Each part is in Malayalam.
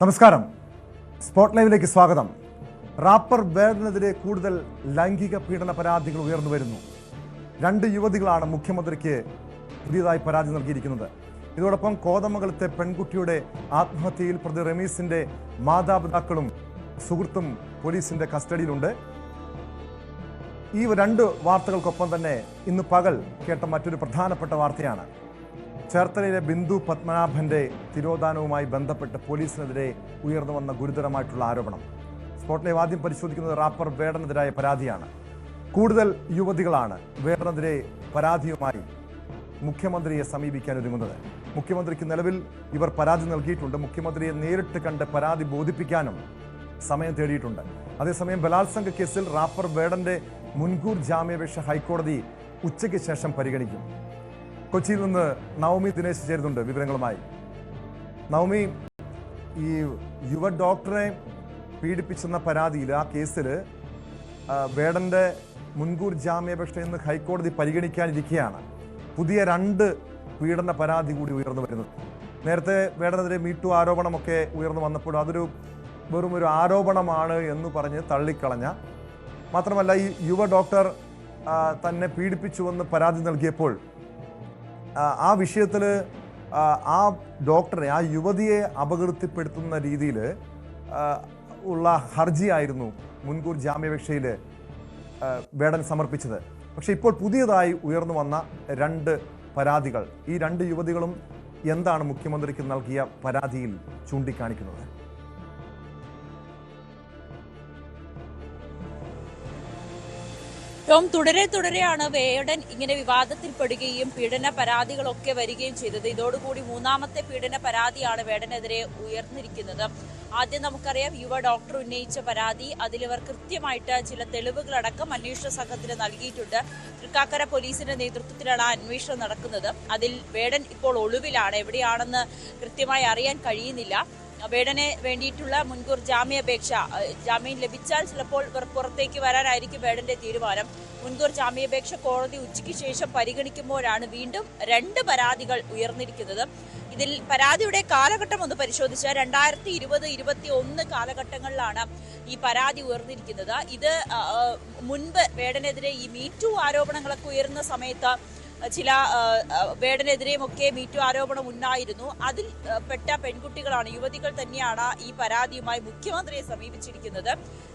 നമസ്കാരം. സ്പോട്ട് ലൈവിലേക്ക് സ്വാഗതം. റാപ്പർ വേടനെതിരെ കൂടുതൽ ലൈംഗിക പീഡന പരാതികൾ ഉയർന്നു വരുന്നു. 2 യുവതികളാണ് മുഖ്യമന്ത്രിക്ക് പുതിയതായി പരാതി നൽകിയിരിക്കുന്നത്. ഇതോടൊപ്പം കോതമംഗലത്തെ പെൺകുട്ടിയുടെ ആത്മഹത്യയിൽ പ്രതി റമീസിന്റെ മാതാപിതാക്കളും സുഹൃത്തും പോലീസിന്റെ കസ്റ്റഡിയിലുണ്ട്. ഈ 2 വാർത്തകൾക്കൊപ്പം തന്നെ ഇന്ന് പകൽ കേട്ട മറ്റൊരു പ്രധാനപ്പെട്ട വാർത്തയാണ് ചേർത്തലയിലെ ബിന്ദു പത്മനാഭന്റെ തിരോധാനവുമായി ബന്ധപ്പെട്ട് പോലീസിനെതിരെ ഉയർന്നു വന്ന ഗുരുതരമായിട്ടുള്ള ആരോപണം. സ്പോട്ട് ലൈവ് ആദ്യം പരിശോധിക്കുന്നത് റാപ്പർ വേടനെതിരായ പരാതിയാണ്. കൂടുതൽ യുവതികളാണ് വേടനെതിരെ പരാതിയുമായി മുഖ്യമന്ത്രിയെ സമീപിക്കാൻ ഒരുങ്ങുന്നത്. മുഖ്യമന്ത്രിക്ക് നിലവിൽ ഇവർ പരാതി നൽകിയിട്ടുണ്ട്. മുഖ്യമന്ത്രിയെ നേരിട്ട് കണ്ട് പരാതി ബോധിപ്പിക്കാനും സമയം തേടിയിട്ടുണ്ട്. അതേസമയം ബലാത്സംഗ കേസിൽ റാപ്പർ വേടന്റെ മുൻകൂർ ജാമ്യാപേക്ഷ ഹൈക്കോടതി ഉച്ചയ്ക്ക് ശേഷം പരിഗണിക്കും. കൊച്ചിയിൽ നിന്ന് നവമി ദിനേശ് ചേരുന്നുണ്ട് വിവരങ്ങളുമായി. നവമി, ഈ യുവ ഡോക്ടറെ പീഡിപ്പിച്ചെന്ന പരാതിയിൽ, ആ കേസിൽ വേടന്റെ മുൻകൂർ ജാമ്യാപേക്ഷ ഇന്ന് ഹൈക്കോടതി പരിഗണിക്കാനിരിക്കുകയാണ്. പുതിയ 2 പീഡന പരാതി കൂടി ഉയർന്നു വരുന്നത്. നേരത്തെ വേടനെതിരെ മീറ്റു ആരോപണമൊക്കെ ഉയർന്നു വന്നപ്പോൾ അതൊരു വെറും ഒരു ആരോപണമാണ് എന്ന് പറഞ്ഞ് തള്ളിക്കളഞ്ഞ, മാത്രമല്ല ഈ യുവ ഡോക്ടർ തന്നെ പീഡിപ്പിച്ചുവെന്ന് പരാതി നൽകിയപ്പോൾ ആ വിഷയത്തിൽ ആ ഡോക്ടറെ, ആ യുവതിയെ അപകീർത്തിപ്പെടുത്തുന്ന രീതിയിൽ ഉള്ള ഹർജിയായിരുന്നു മുൻകൂർ ജാമ്യാപേക്ഷയിൽ വേടൻ സമർപ്പിച്ചത്. പക്ഷേ ഇപ്പോൾ പുതിയതായി ഉയർന്നു വന്ന 2 പരാതികൾ, ഈ 2 യുവതികളും എന്താണ് മുഖ്യമന്ത്രിക്ക് നൽകിയ പരാതിയിൽ ചൂണ്ടിക്കാണിക്കുന്നത്? തുടരെയാണ് വേടൻ ഇങ്ങനെ വിവാദത്തിൽപ്പെടുകയും പീഡന പരാതികളൊക്കെ വരികയും ചെയ്തത്. ഇതോടുകൂടി 3ാമത്തെ പീഡന പരാതിയാണ് വേടനെതിരെ ഉയർന്നിരിക്കുന്നത്. ആദ്യം നമുക്കറിയാം, യുവ ഡോക്ടർ ഉന്നയിച്ച പരാതി, അതിലിവർ കൃത്യമായിട്ട് ചില തെളിവുകളടക്കം അന്വേഷണ സംഘത്തിന് നൽകിയിട്ടുണ്ട്. തൃക്കാക്കര പോലീസിന്റെ നേതൃത്വത്തിലാണ് അന്വേഷണം നടക്കുന്നത്. അതിൽ വേടൻ ഇപ്പോൾ ഒളിവിലാണ്. എവിടെയാണെന്ന് കൃത്യമായി അറിയാൻ കഴിയുന്നില്ല. വേടനെ വേണ്ടിയിട്ടുള്ള മുൻകൂർ ജാമ്യാപേക്ഷ, ജാമ്യം ലഭിച്ചാൽ ചിലപ്പോൾ പുറത്തേക്ക് വരാനായിരിക്കും വേടന്റെ തീരുമാനം. മുൻകൂർ ജാമ്യാപേക്ഷ കോടതി ഉച്ചയ്ക്ക് ശേഷം പരിഗണിക്കുമ്പോഴാണ് വീണ്ടും 2 പരാതികൾ ഉയർന്നിരിക്കുന്നത്. ഇതിൽ പരാതിയുടെ കാലഘട്ടം ഒന്ന് പരിശോധിച്ചാൽ 2020-21 കാലഘട്ടങ്ങളിലാണ് ഈ പരാതി ഉയർന്നിരിക്കുന്നത്. ഇത് മുൻപ് വേടനെതിരെ ഈ മീറ്റു ആരോപണങ്ങളൊക്കെ ഉയർന്ന സമയത്ത് ചില വേടനെതിരെയും ഒക്കെ മീറ്റു ആരോപണം ഉണ്ടായിരുന്നു. അതിൽ പെട്ട പെൺകുട്ടികളാണ്, യുവതികൾ തന്നെയാണ് ഈ പരാതിയുമായി മുഖ്യമന്ത്രിയെ സമീപിച്ചിരിക്കുന്നത്.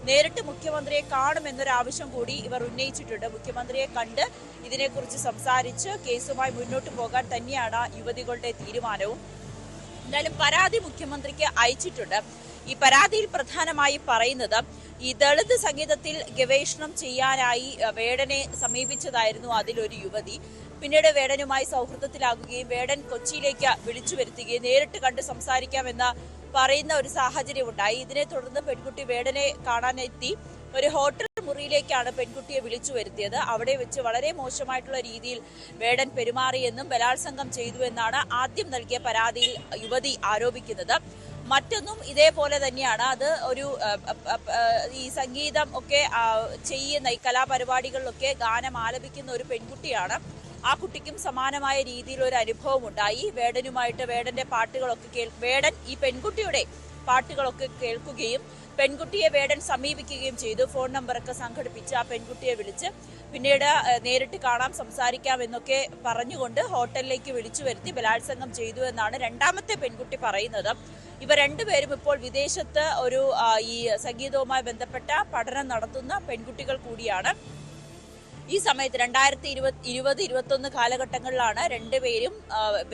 നേരിട്ട് മുഖ്യമന്ത്രിയെ കാണുമെന്നൊരാവശ്യം കൂടി ഇവർ ഉന്നയിച്ചിട്ടുണ്ട്. മുഖ്യമന്ത്രിയെ കണ്ട് ഇതിനെക്കുറിച്ച് സംസാരിച്ച് കേസുമായി മുന്നോട്ട് പോകാൻ തന്നെയാണ് യുവതികളുടെ തീരുമാനവും. എന്തായാലും പരാതി മുഖ്യമന്ത്രിക്ക് അയച്ചിട്ടുണ്ട്. ഈ പരാതിയിൽ പ്രധാനമായി പറയുന്നത്, ഈ ദളിത് സംഗീതത്തിൽ ഗവേഷണം ചെയ്യാനായി വേടനെ സമീപിച്ചതായിരുന്നു അതിലൊരു യുവതി. പിന്നീട് വേടനുമായി സൗഹൃദത്തിലാകുകയും വേടൻ കൊച്ചിയിലേക്ക് വിളിച്ചു വരുത്തുകയും നേരിട്ട് കണ്ട് സംസാരിക്കാമെന്ന് പറയുന്ന ഒരു സാഹചര്യം ഉണ്ടായി. ഇതിനെ തുടർന്ന് പെൺകുട്ടി വേടനെ കാണാനെത്തി. ഒരു ഹോട്ടൽ മുറിയിലേക്കാണ് പെൺകുട്ടിയെ വിളിച്ചു വരുത്തിയത്. അവിടെ വെച്ച് വളരെ മോശമായിട്ടുള്ള രീതിയിൽ വേടൻ പെരുമാറിയെന്നും ബലാത്സംഗം ചെയ്തുവെന്നാണ് ആദ്യം നൽകിയ പരാതിയിൽ യുവതി ആരോപിക്കുന്നത്. മറ്റൊന്നും ഇതേപോലെ തന്നെയാണ്. അത് ഒരു ഈ സംഗീതം ഒക്കെ ചെയ്യുന്ന, ഈ കലാപരിപാടികളിലൊക്കെ ഗാനം ആലപിക്കുന്ന ഒരു പെൺകുട്ടിയാണ്. ആ കുട്ടിക്കും സമാനമായ രീതിയിൽ ഒരു അനുഭവം ഉണ്ടായി. വേടനുമായിട്ട് വേടന്റെ പാട്ടുകളൊക്കെ വേടൻ ഈ പെൺകുട്ടിയുടെ പാട്ടുകളൊക്കെ കേൾക്കുകയും പെൺകുട്ടിയെ വേടൻ സമീപിക്കുകയും ചെയ്തു. ഫോൺ നമ്പറൊക്കെ സംഘടിപ്പിച്ച് ആ പെൺകുട്ടിയെ വിളിച്ച് പിന്നീട് നേരിട്ട് കാണാം, സംസാരിക്കാം എന്നൊക്കെ പറഞ്ഞുകൊണ്ട് ഹോട്ടലിലേക്ക് വിളിച്ചു വരുത്തി ബലാത്സംഗം ചെയ്തു എന്നാണ് 2ാമത്തെ പെൺകുട്ടി പറയുന്നത്. ഇവർ 2 പേരും ഇപ്പോൾ വിദേശത്ത് ഒരു ഈ സംഗീതവുമായി ബന്ധപ്പെട്ട പഠനം നടത്തുന്ന പെൺകുട്ടികൾ കൂടിയാണ്. ഈ സമയത്ത് 2020-21 കാലഘട്ടങ്ങളിലാണ് 2 പേരും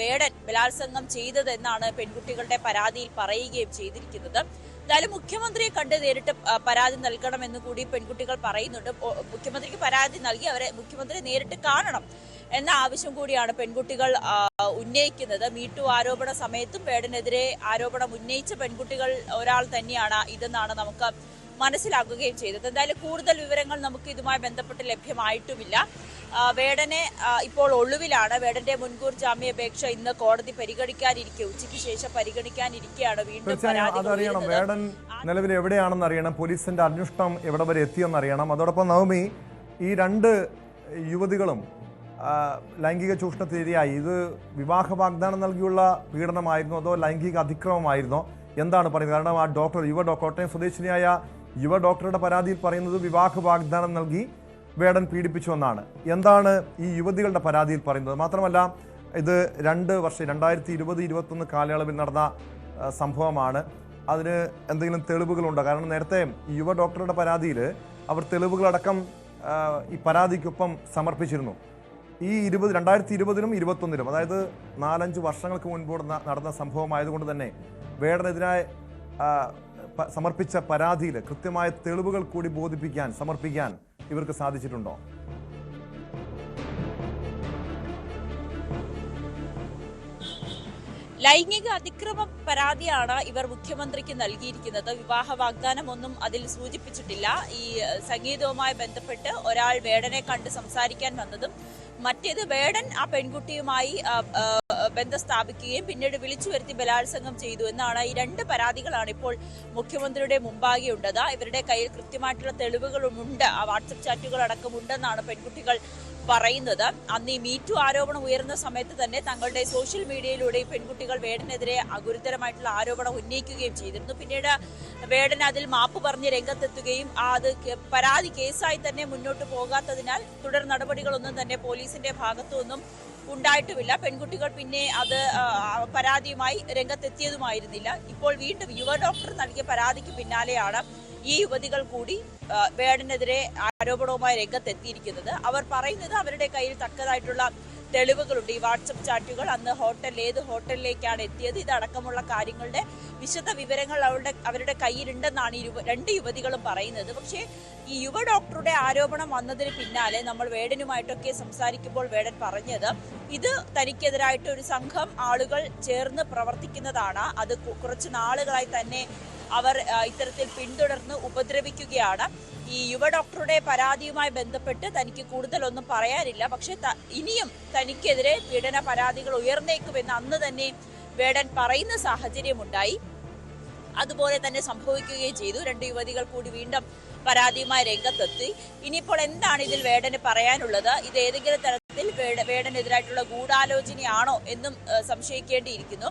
വേടൻ ബലാത്സംഗം ചെയ്തതെന്നാണ് പെൺകുട്ടികളുടെ പരാതിയിൽ പറയുകയും ചെയ്തിരിക്കുന്നത്. എന്തായാലും മുഖ്യമന്ത്രിയെ കണ്ട് നേരിട്ട് പരാതി നൽകണമെന്ന് കൂടി പെൺകുട്ടികൾ പറയുന്നുണ്ട്. മുഖ്യമന്ത്രിക്ക് പരാതി നൽകി അവരെ മുഖ്യമന്ത്രി നേരിട്ട് കാണണം എന്ന ആവശ്യം കൂടിയാണ് പെൺകുട്ടികൾ ഉന്നയിക്കുന്നത്. മീറ്റു ആരോപണ സമയത്തും വേടനെതിരെ ആരോപണം ഉന്നയിച്ച പെൺകുട്ടികൾ ഒരാൾ തന്നെയാണ് ഇതെന്നാണ് നമുക്ക് മനസ്സിലാക്കുകയും ചെയ്തത്. എന്തായാലും കൂടുതൽ വിവരങ്ങൾ നമുക്ക് ഇതുമായി ബന്ധപ്പെട്ട് ലഭ്യമായിട്ടുമില്ല. വേടനെ ഇപ്പോൾ ഒളിവിലാണ്. വേടന്റെ മുൻകൂർ ജാമ്യാപേക്ഷ ഇന്ന് കോടതി പരിഗണിക്കാനിരിക്കെ, ഉച്ചയ്ക്ക് ശേഷം പരിഗണിക്കാനിരിക്കെയാണ് വീണ്ടും അതറിയണം. വേടൻ നിലവിൽ എവിടെയാണെന്ന് അറിയണം. പോലീസിന്റെ അന്വേഷണം എവിടെ വരെ എത്തിയെന്ന് അറിയണം. അതോടൊപ്പം നവമി, ഈ 2 യുവതികളും ലൈംഗിക ചൂഷണത്തിനിരയായി. ഇത് വിവാഹ വാഗ്ദാനം നൽകിയുള്ള പീഡനമായിരുന്നോ അതോ ലൈംഗിക അതിക്രമമായിരുന്നോ? എന്താണ് പറയുന്നത്? കാരണം ആ ഡോക്ടർ കോട്ടയം സ്വദേശിനിയായ യുവ ഡോക്ടറുടെ പരാതിയിൽ പറയുന്നത് വിവാഹ വാഗ്ദാനം നൽകി വേടൻ പീഡിപ്പിച്ചുവെന്നാണ്. എന്താണ് ഈ യുവതികളുടെ പരാതിയിൽ പറയുന്നത്? മാത്രമല്ല ഇത് 2 വർഷം 2020-21 കാലയളവിൽ നടന്ന സംഭവമാണ്. അതിന് എന്തെങ്കിലും തെളിവുകളുണ്ടോ? കാരണം നേരത്തെ ഈ യുവ ഡോക്ടറുടെ പരാതിയിൽ അവർ തെളിവുകളടക്കം ഈ പരാതിക്കൊപ്പം സമർപ്പിച്ചിരുന്നു. ഈ 2020-ലും 21-ലും, അതായത് 4-5 വർഷങ്ങൾക്ക് മുൻപ് നടന്ന സംഭവമായതുകൊണ്ട് തന്നെ വേടനെതിരായി സമർപ്പിച്ച പരാതിയിൽ കൃത്യമായ തെളിവുകൾ കൂടി സമർപ്പിക്കാൻ ഇവർക്ക് സാധിച്ചിട്ടുണ്ടോ? ലൈംഗിക അതിക്രമ പരാതിയാണ് ഇവർ മുഖ്യമന്ത്രിക്ക് നൽകിയിരിക്കുന്നത്. വിവാഹ വാഗ്ദാനം ഒന്നും അതിൽ സൂചിപ്പിച്ചിട്ടില്ല. ഈ സംഗീതവുമായി ബന്ധപ്പെട്ട് ഒരാൾ വേടനെ കണ്ട് സംസാരിക്കാൻ വന്നതും മറ്റേത് വേടൻ ആ പെൺകുട്ടിയുമായി ബന്ധം സ്ഥാപിക്കുകയും പിന്നീട് വിളിച്ചു വരുത്തി ബലാത്സംഗം ചെയ്തു എന്നാണ്. ഈ 2 പരാതികളാണ് ഇപ്പോൾ മുഖ്യമന്ത്രിയുടെ മുമ്പാകെ ഉള്ളത്. ഇവരുടെ കയ്യിൽ കൃത്യമായിട്ടുള്ള തെളിവുകളുമുണ്ട്. ആ വാട്സപ്പ് ചാറ്റുകൾ അടക്കമുണ്ടെന്നാണ് പെൺകുട്ടികൾ പറയുന്നത്. അന്ന് ഈ മീറ്റു ആരോപണം ഉയർന്ന സമയത്ത് തന്നെ തങ്ങളുടെ സോഷ്യൽ മീഡിയയിലൂടെ ഈ പെൺകുട്ടികൾ വേടനെതിരെ ഗുരുതരമായിട്ടുള്ള ആരോപണം ഉന്നയിക്കുകയും ചെയ്തിരുന്നു. പിന്നീട് വേടൻ അതിൽ മാപ്പ് പറഞ്ഞ് രംഗത്തെത്തുകയും അത് പരാതി കേസായി തന്നെ മുന്നോട്ട് പോകാത്തതിനാൽ തുടർ നടപടികളൊന്നും തന്നെ പോലീസിന്റെ ഭാഗത്തുനിന്നും ഉണ്ടായിട്ടുമില്ല. പെൺകുട്ടികൾ പിന്നെ അത് പരാതിയുമായി രംഗത്തെത്തിയതുമായിരുന്നില്ല. ഇപ്പോൾ വീണ്ടും യുവ ഡോക്ടർ നൽകിയ പരാതിക്ക് പിന്നാലെയാണ് ഈ യുവതികൾ കൂടി വേടനെതിരെ ആരോപണവുമായി രംഗത്തെത്തിയിരിക്കുന്നത്. അവർ പറയുന്നത് അവരുടെ കയ്യിൽ തക്കതായിട്ടുള്ള തെളിവുകളുണ്ട്. ഈ വാട്സപ്പ് ചാറ്റുകൾ, അന്ന് ഏത് ഹോട്ടലിലേക്കാണ് എത്തിയത്, ഇതടക്കമുള്ള കാര്യങ്ങളുടെ വിശദ വിവരങ്ങൾ അവരുടെ കയ്യിലുണ്ടെന്നാണ് ഈ 2 യുവതികളും പറയുന്നത്. പക്ഷേ ഈ യുവ ഡോക്ടറുടെ ആരോപണം വന്നതിന് പിന്നാലെ നമ്മൾ വേടനുമായിട്ടൊക്കെ സംസാരിക്കുമ്പോൾ വേടൻ പറഞ്ഞത് ഇത് തനിക്കെതിരായിട്ട് ഒരു സംഘം ആളുകൾ ചേർന്ന് പ്രവർത്തിക്കുന്നതാണ്. അത് കുറച്ച് നാളുകളായി തന്നെ അവർ ഇത്തരത്തിൽ പിന്തുടർന്ന് ഉപദ്രവിക്കുകയാണ്. ഈ യുവ ഡോക്ടറുടെ പരാതിയുമായി ബന്ധപ്പെട്ട് തനിക്ക് കൂടുതലൊന്നും പറയാനില്ല, പക്ഷെ ഇനിയും തനിക്കെതിരെ പീഡന പരാതികൾ ഉയർന്നേക്കുമെന്ന് അന്ന് തന്നെ വേടൻ പറയുന്ന സാഹചര്യമുണ്ടായി. അതുപോലെ തന്നെ സംഭവിക്കുകയും ചെയ്തു. 2 യുവതികൾ കൂടി വീണ്ടും പരാതിയുമായി രംഗത്തെത്തി. ഇനിയിപ്പോൾ എന്താണ് ഇതിൽ വേടന് പറയാനുള്ളത്? ഇത് ഏതെങ്കിലും തരത്തിൽ വേടനെതിരായിട്ടുള്ള ഗൂഢാലോചനയാണോ എന്നും സംശയിക്കേണ്ടിയിരിക്കുന്നു.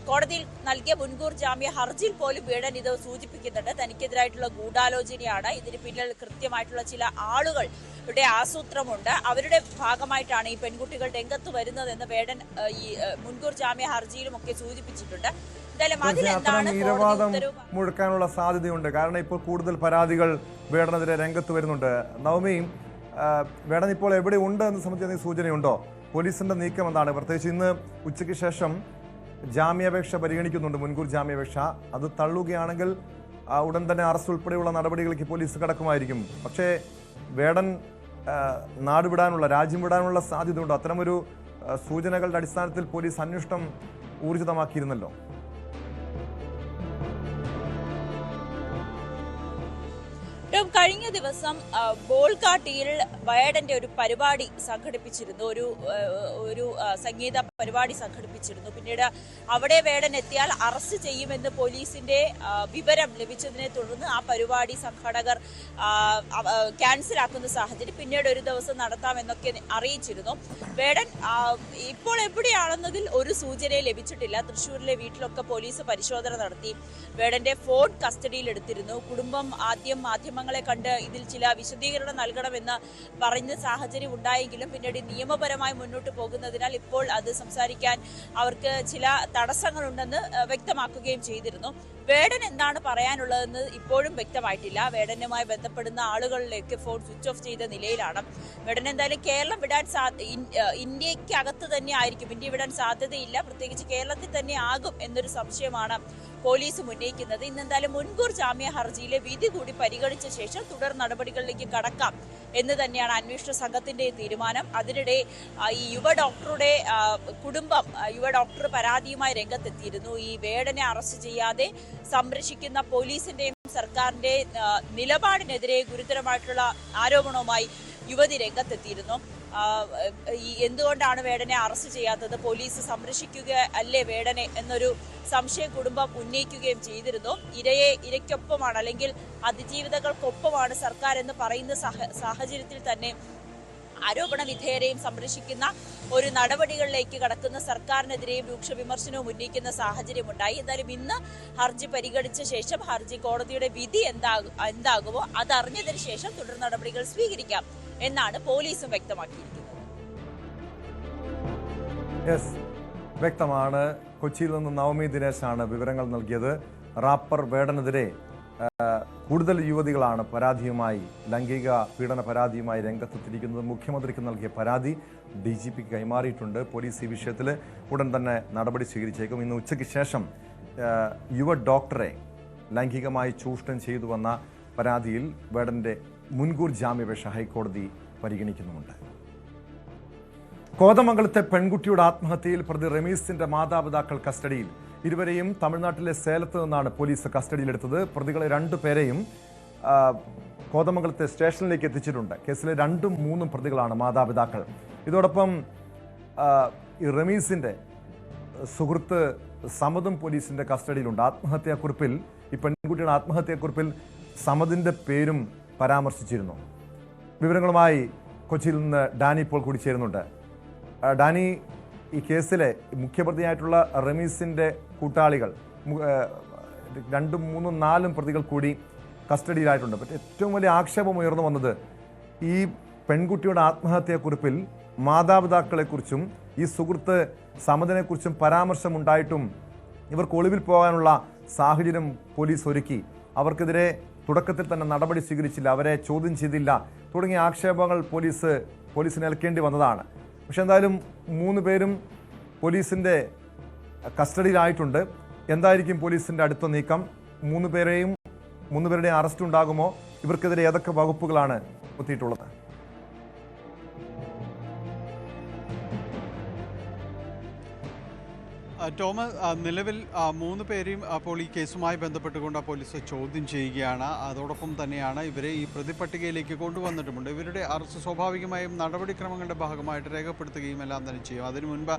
കോടതിയിൽ നൽകിയ മുൻകൂർ ജാമ്യ ഹർജിയിൽ പോലും വേടൻ ഇത് സൂചിപ്പിക്കുന്നുണ്ട്. തനിക്കെതിരായിട്ടുള്ള ഗൂഢാലോചനയാണ്, ഇതിന് പിന്നിൽ കൃത്യമായിട്ടുള്ള ചില ആളുകളുടെ ആസൂത്രമുണ്ട്, അവരുടെ ഭാഗമായിട്ടാണ് ഈ പെൺകുട്ടികൾ രംഗത്ത് വരുന്നതെന്ന് വേടൻ ഈ മുൻകൂർ ജാമ്യ ഹർജിയിലും ഒക്കെ സൂചിപ്പിച്ചിട്ടുണ്ട്. ഇരവാദം മുഴുക്കാനുള്ള സാധ്യതയുണ്ട്. കാരണം ഇപ്പോൾ കൂടുതൽ പരാതികൾ വേടനെതിരെ രംഗത്ത് വരുന്നുണ്ട്. നവമിയും വേടൻ ഇപ്പോൾ എവിടെ ഉണ്ട് എന്ന് സംബന്ധിച്ച സൂചനയുണ്ടോ? പോലീസിന്റെ നീക്കം എന്താണ്? പ്രത്യേകിച്ച് ഇന്ന് ഉച്ചയ്ക്ക് ശേഷം ജാമ്യാപേക്ഷ പരിഗണിക്കുന്നുണ്ട്, മുൻകൂർ ജാമ്യാപേക്ഷ. അത് തള്ളുകയാണെങ്കിൽ ഉടൻ തന്നെ അറസ്റ്റ് ഉൾപ്പെടെയുള്ള നടപടികളിലേക്ക് പോലീസ് കടക്കുമായിരിക്കും. പക്ഷേ വേടൻ രാജ്യം വിടാനുള്ള സാധ്യതയുണ്ടോ? അത്തരമൊരു സൂചനകളുടെ അടിസ്ഥാനത്തിൽ പോലീസ് അന്വേഷണം ഊർജിതമാക്കിയിരുന്നല്ലോ. കഴിഞ്ഞ ദിവസം ബോൾഗാട്ടിയിൽ വേടന്റെ ഒരു പരിപാടി സംഘടിപ്പിച്ചിരുന്നു, ഒരു സംഗീത പരിപാടി സംഘടിപ്പിച്ചിരുന്നു. പിന്നീട് അവിടെ വേടൻ എത്തിയാൽ അറസ്റ്റ് ചെയ്യുമെന്ന് പോലീസിന്റെ വിവരം ലഭിച്ചതിനെ തുടർന്ന് ആ പരിപാടി സംഘാടകർ ക്യാൻസലാക്കുന്ന സാഹചര്യം. പിന്നീട് ഒരു ദിവസം നടത്താമെന്നൊക്കെ അറിയിച്ചിരുന്നു. വേടൻ ഇപ്പോൾ എവിടെയാണെന്നതിൽ ഒരു സൂചനയും ലഭിച്ചിട്ടില്ല. തൃശ്ശൂരിലെ വീട്ടിലൊക്കെ പോലീസ് പരിശോധന നടത്തി. വേടന്റെ ഫോൺ കസ്റ്റഡിയിൽ എടുത്തിരുന്നു. കുടുംബം ആദ്യം മാധ്യമങ്ങളെ കണ്ട് ഇതിൽ ചില വിശദീകരണം നൽകണമെന്ന് പറഞ്ഞ സാഹചര്യം ഉണ്ടായെങ്കിലും പിന്നീട് നിയമപരമായി മുന്നോട്ട് പോകുന്നതിനാൽ ഇപ്പോൾ അത് സംസാരിക്കാൻ അവർക്ക് ചില തടസ്സങ്ങളുണ്ടെന്ന് വ്യക്തമാക്കുകയും ചെയ്തിരുന്നു. വേടൻ എന്താണ് പറയാനുള്ളതെന്ന് ഇപ്പോഴും വ്യക്തമായിട്ടില്ല. വേടനുമായി ബന്ധപ്പെടുന്ന ആളുകളിലേക്ക് ഫോൺ സ്വിച്ച് ഓഫ് ചെയ്ത നിലയിലാണ്. വേടൻ എന്തായാലും കേരളം വിടാൻ ഇന്ത്യക്കകത്ത് തന്നെ ആയിരിക്കും, ഇന്ത്യ വിടാൻ സാധ്യതയില്ല, പ്രത്യേകിച്ച് കേരളത്തിൽ തന്നെ ആകും എന്നൊരു സംശയമാണ് പോലീസ് ഉന്നയിക്കുന്നത്. ഇന്നെന്തായാലും മുൻകൂർ ജാമ്യ ഹർജിയിലെ വിധി കൂടി പരിഗണിച്ച ശേഷം തുടർ നടപടികളിലേക്ക് കടക്കാം എന്ന് തന്നെയാണ് അന്വേഷണ സംഘത്തിന്റെ തീരുമാനം. അതിനിടെ ഈ യുവ ഡോക്ടറുടെ കുടുംബം യുവ ഡോക്ടർ പരാതിയുമായി രംഗത്തെത്തിയിരുന്നു. ഈ വേടനെ അറസ്റ്റ് ചെയ്യാതെ സംരക്ഷിക്കുന്ന പോലീസിന്റെയും സർക്കാരിന്റെ നിലപാടിനെതിരെ ഗുരുതരമായിട്ടുള്ള ആരോപണവുമായി യുവതി രംഗത്തെത്തിയിരുന്നു. എന്തുകൊണ്ടാണ് വേടനെ അറസ്റ്റ് ചെയ്യാത്തത്, പോലീസ് സംരക്ഷിക്കുക അല്ലേ വേടനെ എന്നൊരു സംശയം കുടുംബം ഉന്നയിക്കുകയും ചെയ്തിരുന്നു. ഇരയ്ക്കൊപ്പമാണ് അല്ലെങ്കിൽ അതിജീവിതകൾക്കൊപ്പമാണ് സർക്കാർ എന്ന് പറയുന്ന സാഹചര്യത്തിൽ തന്നെ ആരോപണ വിധേയരെയും സംരക്ഷിക്കുന്ന ഒരു നടപടികളിലേക്ക് കടക്കുന്ന സർക്കാരിനെതിരെയും രൂക്ഷ വിമർശനവും ഉന്നയിക്കുന്ന സാഹചര്യമുണ്ടായി. എന്തായാലും ഇന്ന് ഹർജി പരിഗണിച്ച ശേഷം ഹർജി കോടതിയുടെ വിധി എന്താകുമോ അതറിഞ്ഞതിന് ശേഷം തുടർ നടപടികൾ സ്വീകരിക്കാം എന്നാണ് പോലീസും വ്യക്തമാക്കിയിരിക്കുന്നത്. വ്യക്തമാണ്. കൊച്ചിയിൽ നിന്ന് നവമി ദിനേശാണ് വിവരങ്ങൾ നൽകിയത്. റാപ്പർ വേടനെതിരെ കൂടുതൽ യുവതികളാണ് പരാതിയുമായി, ലൈംഗിക പീഡന പരാതിയുമായി രംഗത്തെത്തിയിരിക്കുന്നത്. മുഖ്യമന്ത്രിക്ക് നൽകിയ പരാതി DGPക്ക് കൈമാറിയിട്ടുണ്ട്. പോലീസ് ഈ വിഷയത്തിൽ ഉടൻ തന്നെ നടപടി സ്വീകരിച്ചേക്കും. ഇന്ന് ഉച്ചയ്ക്ക് ശേഷം യുവ ഡോക്ടറെ ലൈംഗികമായി ചൂഷണം ചെയ്തുവന്ന പരാതിയിൽ വേടന്റെ മുൻകൂർ ജാമ്യാപേക്ഷ ഹൈക്കോടതി പരിഗണിക്കുന്നുമുണ്ട്. കോതമംഗലത്തെ പെൺകുട്ടിയുടെ ആത്മഹത്യയിൽ പ്രതി റമീസിന്റെ മാതാപിതാക്കൾ കസ്റ്റഡിയിൽ. ഇരുവരെയും തമിഴ്നാട്ടിലെ സേലത്ത് നിന്നാണ് പോലീസ് കസ്റ്റഡിയിലെടുത്തത്. പ്രതികളെ രണ്ടുപേരെയും കോതമംഗലത്തെ സ്റ്റേഷനിലേക്ക് എത്തിച്ചിട്ടുണ്ട്. കേസിലെ 2ഉം 3ഉം പ്രതികളാണ് മാതാപിതാക്കൾ. ഇതോടൊപ്പം ഈ റമീസിന്റെ സുഹൃത്ത് സമദും പോലീസിന്റെ കസ്റ്റഡിയിലുണ്ട്. ആത്മഹത്യാക്കുറിപ്പിൽ, ഈ പെൺകുട്ടിയുടെ ആത്മഹത്യാക്കുറിപ്പിൽ സമദിന്റെ പേരും പരാമർശിച്ചിരുന്നു. വിവരങ്ങളുമായി കൊച്ചിയിൽ നിന്ന് ഡാനി ഇപ്പോൾ കൂടി ചേരുന്നുണ്ട്. ഡാനി, ഈ കേസിലെ മുഖ്യപ്രതിയായിട്ടുള്ള റമീസിന്റെ കൂട്ടാളികൾ 2ഉം 3ഉം 4ഉം പ്രതികൾ കൂടി കസ്റ്റഡിയിലായിട്ടുണ്ട്. പക്ഷേ ഏറ്റവും വലിയ ആക്ഷേപം ഉയർന്നു വന്നത് ഈ പെൺകുട്ടിയുടെ ആത്മഹത്യാക്കുറിപ്പിൽ മാതാപിതാക്കളെക്കുറിച്ചും ഈ സുഹൃത്ത് സമദിനെക്കുറിച്ചും പരാമർശമുണ്ടായിട്ടും ഇവർക്ക് ഒളിവിൽ പോകാനുള്ള സാഹചര്യം പോലീസ് ഒരുക്കി. അവർക്കെതിരെ തുടക്കത്തിൽ തന്നെ നടപടി സ്വീകരിച്ചില്ല, അവരെ ചോദ്യം ചെയ്തില്ല തുടങ്ങിയ ആക്ഷേപങ്ങൾ പോലീസിന് ഏൽക്കേണ്ടി വന്നതാണ്. പക്ഷെ എന്തായാലും 3 പേരും പോലീസിന്റെ കസ്റ്റഡിയിലായിട്ടുണ്ട്. എന്തായിരിക്കും പോലീസിന്റെ അടുത്ത നീക്കം? 3 പേരുടെയും അറസ്റ്റ് ഉണ്ടാകുമോ? ഇവർക്കെതിരെ ഏതൊക്കെ വകുപ്പുകളാണ് എത്തിയിട്ടുള്ളത്? ടോമസ്, നിലവിൽ 3 പേരെയും അപ്പോൾ ഈ കേസുമായി ബന്ധപ്പെട്ടുകൊണ്ട് പോലീസ് ചോദ്യം ചെയ്യുകയാണ്. അതോടൊപ്പം തന്നെയാണ് ഇവരെ ഈ പ്രതിപട്ടികയിലേക്ക് കൊണ്ടുവന്നിട്ടുമുണ്ട്. ഇവരുടെ അറസ്റ്റ് സ്വാഭാവികമായും നടപടിക്രമങ്ങളുടെ ഭാഗമായിട്ട് രേഖപ്പെടുത്തുകയും എല്ലാം തന്നെ ചെയ്യും. അതിനു മുൻപ്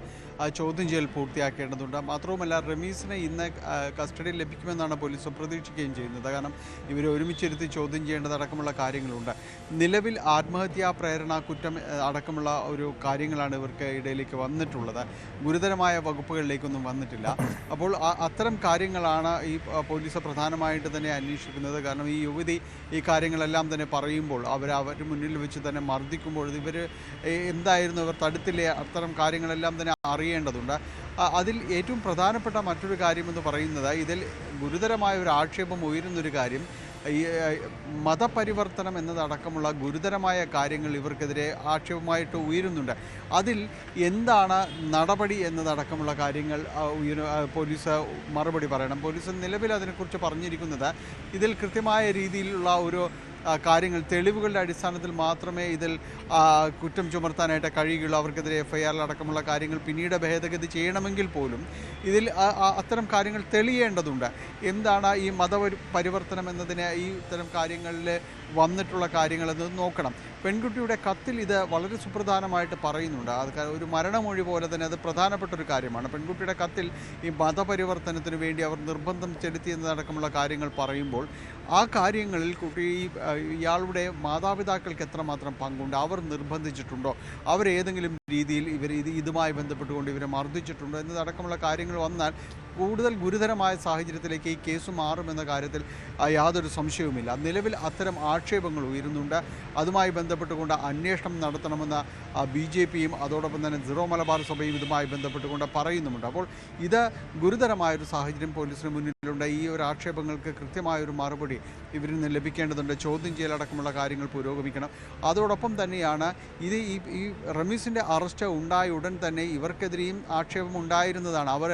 ചോദ്യം ചെയ്യൽ പൂർത്തിയാക്കേണ്ടതുണ്ട്. മാത്രവുമല്ല, റമീസിനെ ഇന്ന് കസ്റ്റഡിയിൽ ലഭിക്കുമെന്നാണ് പോലീസ് പ്രതീക്ഷിക്കുകയും ചെയ്യുന്നത്. കാരണം ഇവരെ ഒരുമിച്ചിരുത്തി ചോദ്യം ചെയ്യേണ്ടതടക്കമുള്ള കാര്യങ്ങളുണ്ട്. നിലവിൽ ആത്മഹത്യാ പ്രേരണ കുറ്റം അടക്കമുള്ള ഒരു കാര്യങ്ങളാണ് ഇവർക്ക് ഇടയിലേക്ക് വന്നിട്ടുള്ളത്. ഗുരുതരമായ വകുപ്പുകളിലേക്ക് വന്നിട്ടില്ല. അപ്പോൾ അത്തരം കാര്യങ്ങളാണ് ഈ പോലീസ് പ്രധാനമായിട്ട് തന്നെ അന്വേഷിക്കുന്നത്. കാരണം ഈ യുവതി ഈ കാര്യങ്ങളെല്ലാം തന്നെ പറയുമ്പോൾ അവർ മുന്നിൽ വെച്ച് തന്നെ മർദ്ദിക്കുമ്പോൾ ഇവർ എന്തായിരുന്നു, ഇവർ തടുത്തില്ലേ, അത്തരം കാര്യങ്ങളെല്ലാം തന്നെ അറിയേണ്ടതുണ്ട്. അതിൽ ഏറ്റവും പ്രധാനപ്പെട്ട മറ്റൊരു കാര്യമെന്ന് പറയുന്നത്, ഇതിൽ ഗുരുതരമായ ഒരു ആക്ഷേപം ഉയരുന്നൊരു കാര്യം, ഈ മതപരിവർത്തനം എന്നതടക്കമുള്ള ഗുരുതരമായ കാര്യങ്ങൾ ഇവർക്കെതിരെ ആക്ഷേപമായിട്ട് ഉയരുന്നുണ്ട്. അതിൽ എന്താണ് നടപടി എന്നതടക്കമുള്ള കാര്യങ്ങൾ പോലീസ് മറുപടി പറയണം. പോലീസ് നിലവിൽ അതിനെക്കുറിച്ച് പറഞ്ഞിരിക്കുന്നത്, ഇതിൽ കൃത്യമായ രീതിയിലുള്ള ഒരു കാര്യങ്ങൾ, തെളിവുകളുടെ അടിസ്ഥാനത്തിൽ മാത്രമേ ഇതിൽ കുറ്റം ചുമർത്താനായിട്ട് കഴിയുകയുള്ളൂ. അവർക്കെതിരെ FIR അടക്കമുള്ള കാര്യങ്ങൾ പിന്നീട് ഭേദഗതി ചെയ്യണമെങ്കിൽ പോലും ഇതിൽ അത്തരം കാര്യങ്ങൾ തെളിയേണ്ടതുണ്ട്. എന്താണ് ഈ മതപരിവർത്തനം എന്നതിന് ഈ ഇത്തരം കാര്യങ്ങളിൽ വന്നിട്ടുള്ള കാര്യങ്ങളെന്ന് നോക്കണം. പെൺകുട്ടിയുടെ കത്തിൽ ഇത് വളരെ സുപ്രധാനമായിട്ട് പറയുന്നുണ്ട്. അത് ഒരു മരണമൊഴി പോലെ തന്നെ അത് പ്രധാനപ്പെട്ട ഒരു കാര്യമാണ്. പെൺകുട്ടിയുടെ കത്തിൽ ഈ മതപരിവർത്തനത്തിന് വേണ്ടി അവർ നിർബന്ധം ചെലുത്തിയെന്നതടക്കമുള്ള കാര്യങ്ങൾ പറയുമ്പോൾ ആ കാര്യങ്ങളിൽ ഇയാളുടെ മാതാപിതാക്കൾക്ക് എത്രമാത്രം പങ്കുണ്ട്, അവർ നിർബന്ധിച്ചിട്ടുണ്ടോ, അവരേതെങ്കിലും രീതിയിൽ ഇതുമായി ബന്ധപ്പെട്ടുകൊണ്ട് ഇവരെ മർദ്ദിച്ചിട്ടുണ്ടോ എന്നതടക്കമുള്ള കാര്യങ്ങൾ വന്നാൽ കൂടുതൽ ഗുരുതരമായ സാഹചര്യത്തിലേക്ക് ഈ കേസ് മാറുമെന്ന കാര്യത്തിൽ യാതൊരു സംശയവുമില്ല. നിലവിൽ അത്തരം ആക്ഷേപങ്ങൾ ഉയരുന്നുണ്ട്. അതുമായി ബന്ധപ്പെട്ടുകൊണ്ട് അന്വേഷണം നടത്തണമെന്ന് BJPയും അതോടൊപ്പം തന്നെ സിറോ മലബാർ സഭയും ഇതുമായി ബന്ധപ്പെട്ടുകൊണ്ട് പറയുന്നുമുണ്ട്. അപ്പോൾ ഇത് ഗുരുതരമായൊരു സാഹചര്യം പോലീസിന് മുന്നിലുണ്ട്. ഈ ഒരു ആക്ഷേപങ്ങൾക്ക് കൃത്യമായൊരു മറുപടി ഇവരിൽ നിന്ന് ലഭിക്കേണ്ടതുണ്ട്. ചോദ്യം ചെയ്യലടക്കമുള്ള കാര്യങ്ങൾ പുരോഗമിക്കണം. അതോടൊപ്പം തന്നെയാണ് ഈ റമീസിൻ്റെ അറസ്റ്റ് ഉണ്ടായ ഉടൻ തന്നെ ഇവർക്കെതിരെയും ആക്ഷേപം ഉണ്ടായിരുന്നതാണ്. അവർ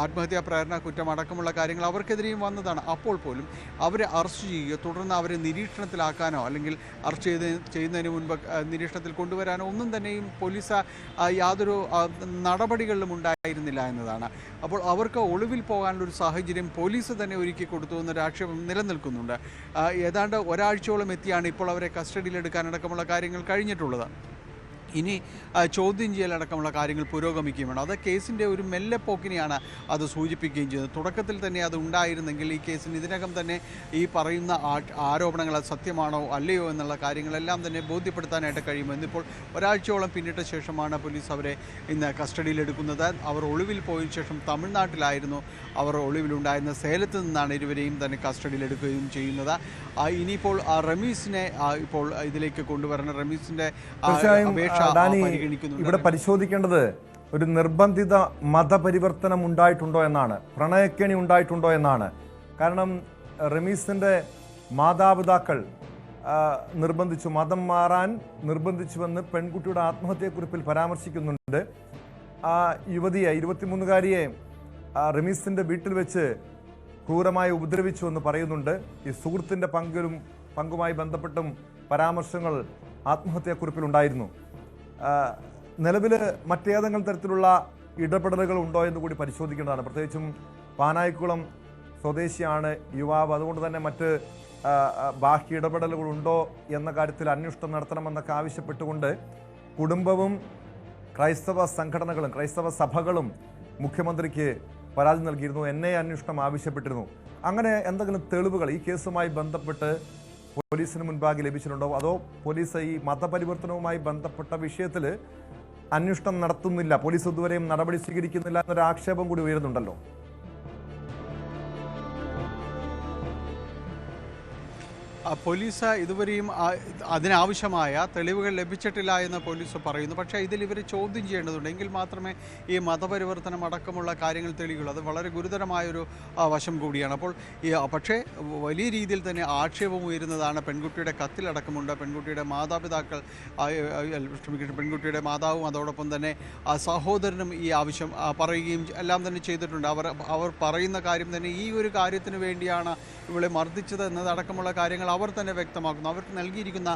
ആത്മഹത്യാ പ്രേരണ കുറ്റം അടക്കമുള്ള കാര്യങ്ങൾ അവർക്കെതിരെയും വന്നതാണ്. അപ്പോൾ പോലും അവരെ അറസ്റ്റ് ചെയ്യുകയോ തുടർന്ന് അവരെ നിരീക്ഷണത്തിലാക്കാനോ അല്ലെങ്കിൽ അറസ്റ്റ് ചെയ്യുന്നതിന് മുൻപ് നിരീക്ഷണത്തിൽ കൊണ്ടുവരാനോ ഒന്നും തന്നെയും പോലീസ് യാതൊരു നടപടികളിലും ഉണ്ടായിരുന്നില്ല എന്നതാണ്. അപ്പോൾ അവർക്ക് ഒളിവിൽ പോകാനുള്ളൊരു സാഹചര്യം പോലീസ് തന്നെ ഒരുക്കി കൊടുത്തു എന്നൊരു ആക്ഷേപം നിലനിൽക്കുന്നുണ്ട്. ഏതാണ്ട് ഒരാഴ്ചയോളം എത്തിയാണ് ഇപ്പോൾ അവരെ കസ്റ്റഡിയിലെടുക്കാനടക്കമുള്ള കാര്യങ്ങൾ കഴിഞ്ഞിട്ടുള്ളത്. ഇനി ചോദ്യം ചെയ്യലടക്കമുള്ള കാര്യങ്ങൾ പുരോഗമിക്കുകയുമാണ്. അത് കേസിൻ്റെ ഒരു മെല്ലെപ്പോക്കിനെയാണ് അത് സൂചിപ്പിക്കുകയും ചെയ്യുന്നത്. തുടക്കത്തിൽ തന്നെ അത് ഉണ്ടായിരുന്നെങ്കിൽ ഈ കേസിന് ഇതിനകം തന്നെ ഈ പറയുന്ന ആരോപണങ്ങൾ അത് സത്യമാണോ അല്ലയോ എന്നുള്ള കാര്യങ്ങളെല്ലാം തന്നെ ബോധ്യപ്പെടുത്താനായിട്ട് കഴിയും. ഇന്നിപ്പോൾ ഒരാഴ്ചയോളം പിന്നിട്ട ശേഷമാണ് പോലീസ് അവരെ ഇന്ന് കസ്റ്റഡിയിലെടുക്കുന്നത്. അവർ ഒളിവിൽ പോയതിനു ശേഷം തമിഴ്നാട്ടിലായിരുന്നു അവർ ഒളിവിലുണ്ടായിരുന്ന. സേലത്ത് നിന്നാണ് ഇരുവരെയും തന്നെ കസ്റ്റഡിയിലെടുക്കുകയും ചെയ്യുന്നത്. ഇനിയിപ്പോൾ റമീസിനെ ഇപ്പോൾ ഇതിലേക്ക് കൊണ്ടുവരണം. റമീസിൻ്റെ അപേക്ഷ ഇവിടെ പരിശോധിക്കേണ്ടത് ഒരു നിർബന്ധിത മതപരിവർത്തനം ഉണ്ടായിട്ടുണ്ടോ എന്നാണ്, പ്രണയക്കേണി ഉണ്ടായിട്ടുണ്ടോ എന്നാണ്. കാരണം റമീസിന്റെ മാതാപിതാക്കൾ നിർബന്ധിച്ചു, മതം മാറാൻ നിർബന്ധിച്ചുവെന്ന് പെൺകുട്ടിയുടെ ആത്മഹത്യക്കുറിപ്പിൽ പരാമർശിക്കുന്നുണ്ട്. ആ യുവതിയെ 23-കാരിയെ റമീസിന്റെ വീട്ടിൽ വെച്ച് ക്രൂരമായി ഉപദ്രവിച്ചുവെന്ന് പറയുന്നുണ്ട്. ഈ സുഹൃത്തിന്റെ പങ്കുമായി ബന്ധപ്പെട്ടും പരാമർശങ്ങൾ ആത്മഹത്യാക്കുറിപ്പിലുണ്ടായിരുന്നു. നിലവിൽ മറ്റേതെങ്കിലും തരത്തിലുള്ള ഇടപെടലുകൾ ഉണ്ടോ എന്ന് കൂടി പരിശോധിക്കേണ്ടതാണ്. പ്രത്യേകിച്ചും പാനായിക്കുളം സ്വദേശിയാണ് യുവാവ്. അതുകൊണ്ട് തന്നെ മറ്റ് ബാഹ്യ ഇടപെടലുകളുണ്ടോ എന്ന കാര്യത്തിൽ അന്വേഷണം നടത്തണമെന്നൊക്കെ ആവശ്യപ്പെട്ടുകൊണ്ട് കുടുംബവും ക്രൈസ്തവ സംഘടനകളും ക്രൈസ്തവ സഭകളും മുഖ്യമന്ത്രിക്ക് പരാതി നൽകിയിരുന്നു. അന്വേഷണം ആവശ്യപ്പെട്ടിരുന്നു. അങ്ങനെ എന്തെങ്കിലും തെളിവുകൾ ഈ കേസുമായി ബന്ധപ്പെട്ട് പോലീസിന് മുൻപാകെ ലഭിച്ചിട്ടുണ്ടോ? അതോ പോലീസ് ഈ മതപരിവർത്തനവുമായി ബന്ധപ്പെട്ട വിഷയത്തിൽ അന്വേഷണം നടത്തുന്നില്ല, പോലീസ് ഇതുവരെയും നടപടി സ്വീകരിക്കുന്നില്ല എന്നൊരു ആക്ഷേപം കൂടി ഉയരുന്നുണ്ടല്ലോ? പോലീസ് ഇതുവരെയും അതിനാവശ്യമായ തെളിവുകൾ ലഭിച്ചിട്ടില്ല എന്ന് പോലീസ് പറയുന്നു. പക്ഷേ ഇതിൽ ഇവർ ചോദ്യം ചെയ്യേണ്ടതുണ്ട്. എങ്കിൽ മാത്രമേ ഈ മതപരിവർത്തനം അടക്കമുള്ള കാര്യങ്ങൾ തെളിയുള്ളൂ. അത് വളരെ ഗുരുതരമായൊരു വശം കൂടിയാണ്. അപ്പോൾ പക്ഷേ വലിയ രീതിയിൽ തന്നെ ആക്ഷേപം ഉയരുന്നതാണ്. പെൺകുട്ടിയുടെ കത്തിലടക്കമുണ്ട്. പെൺകുട്ടിയുടെ മാതാപിതാക്കൾ, പെൺകുട്ടിയുടെ മാതാവും അതോടൊപ്പം തന്നെ സഹോദരനും ഈ ആവശ്യം പറയുകയും എല്ലാം തന്നെ ചെയ്തിട്ടുണ്ട്. അവർ പറയുന്ന കാര്യം തന്നെ ഈ ഒരു കാര്യത്തിന് വേണ്ടിയാണ് ഇവളെ മർദ്ദിച്ചത് എന്നതടക്കമുള്ള കാര്യങ്ങൾ അവർ തന്നെ വ്യക്തമാക്കുന്നു. അവർക്ക് നൽകിയിരിക്കുന്ന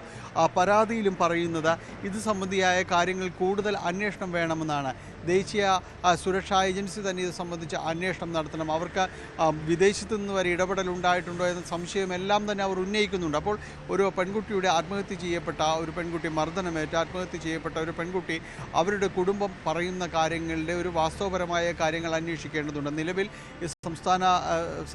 പരാതിയിലും പറയുന്നത് ഇത് സംബന്ധിയായ കാര്യങ്ങൾ കൂടുതൽ അന്വേഷണം വേണമെന്നാണ്. ദേശീയ സുരക്ഷാ ഏജൻസി തന്നെ ഇത് സംബന്ധിച്ച് അന്വേഷണം നടത്തണം. അവർക്ക് വിദേശത്തു നിന്ന് വരെ ഇടപെടൽ ഉണ്ടായിട്ടുണ്ടോ എന്ന സംശയമെല്ലാം തന്നെ അവർ ഉന്നയിക്കുന്നുണ്ട്. അപ്പോൾ ഒരു പെൺകുട്ടിയുടെ ആത്മഹത്യ ചെയ്യപ്പെട്ട ഒരു പെൺകുട്ടി, മർദ്ദനമേറ്റ് ആത്മഹത്യ ചെയ്യപ്പെട്ട ഒരു പെൺകുട്ടി, അവരുടെ കുടുംബം പറയുന്ന കാര്യങ്ങളുടെ ഒരു വാസ്തവപരമായ കാര്യങ്ങൾ അന്വേഷിക്കേണ്ടതുണ്ട്. നിലവിൽ ഈ സംസ്ഥാന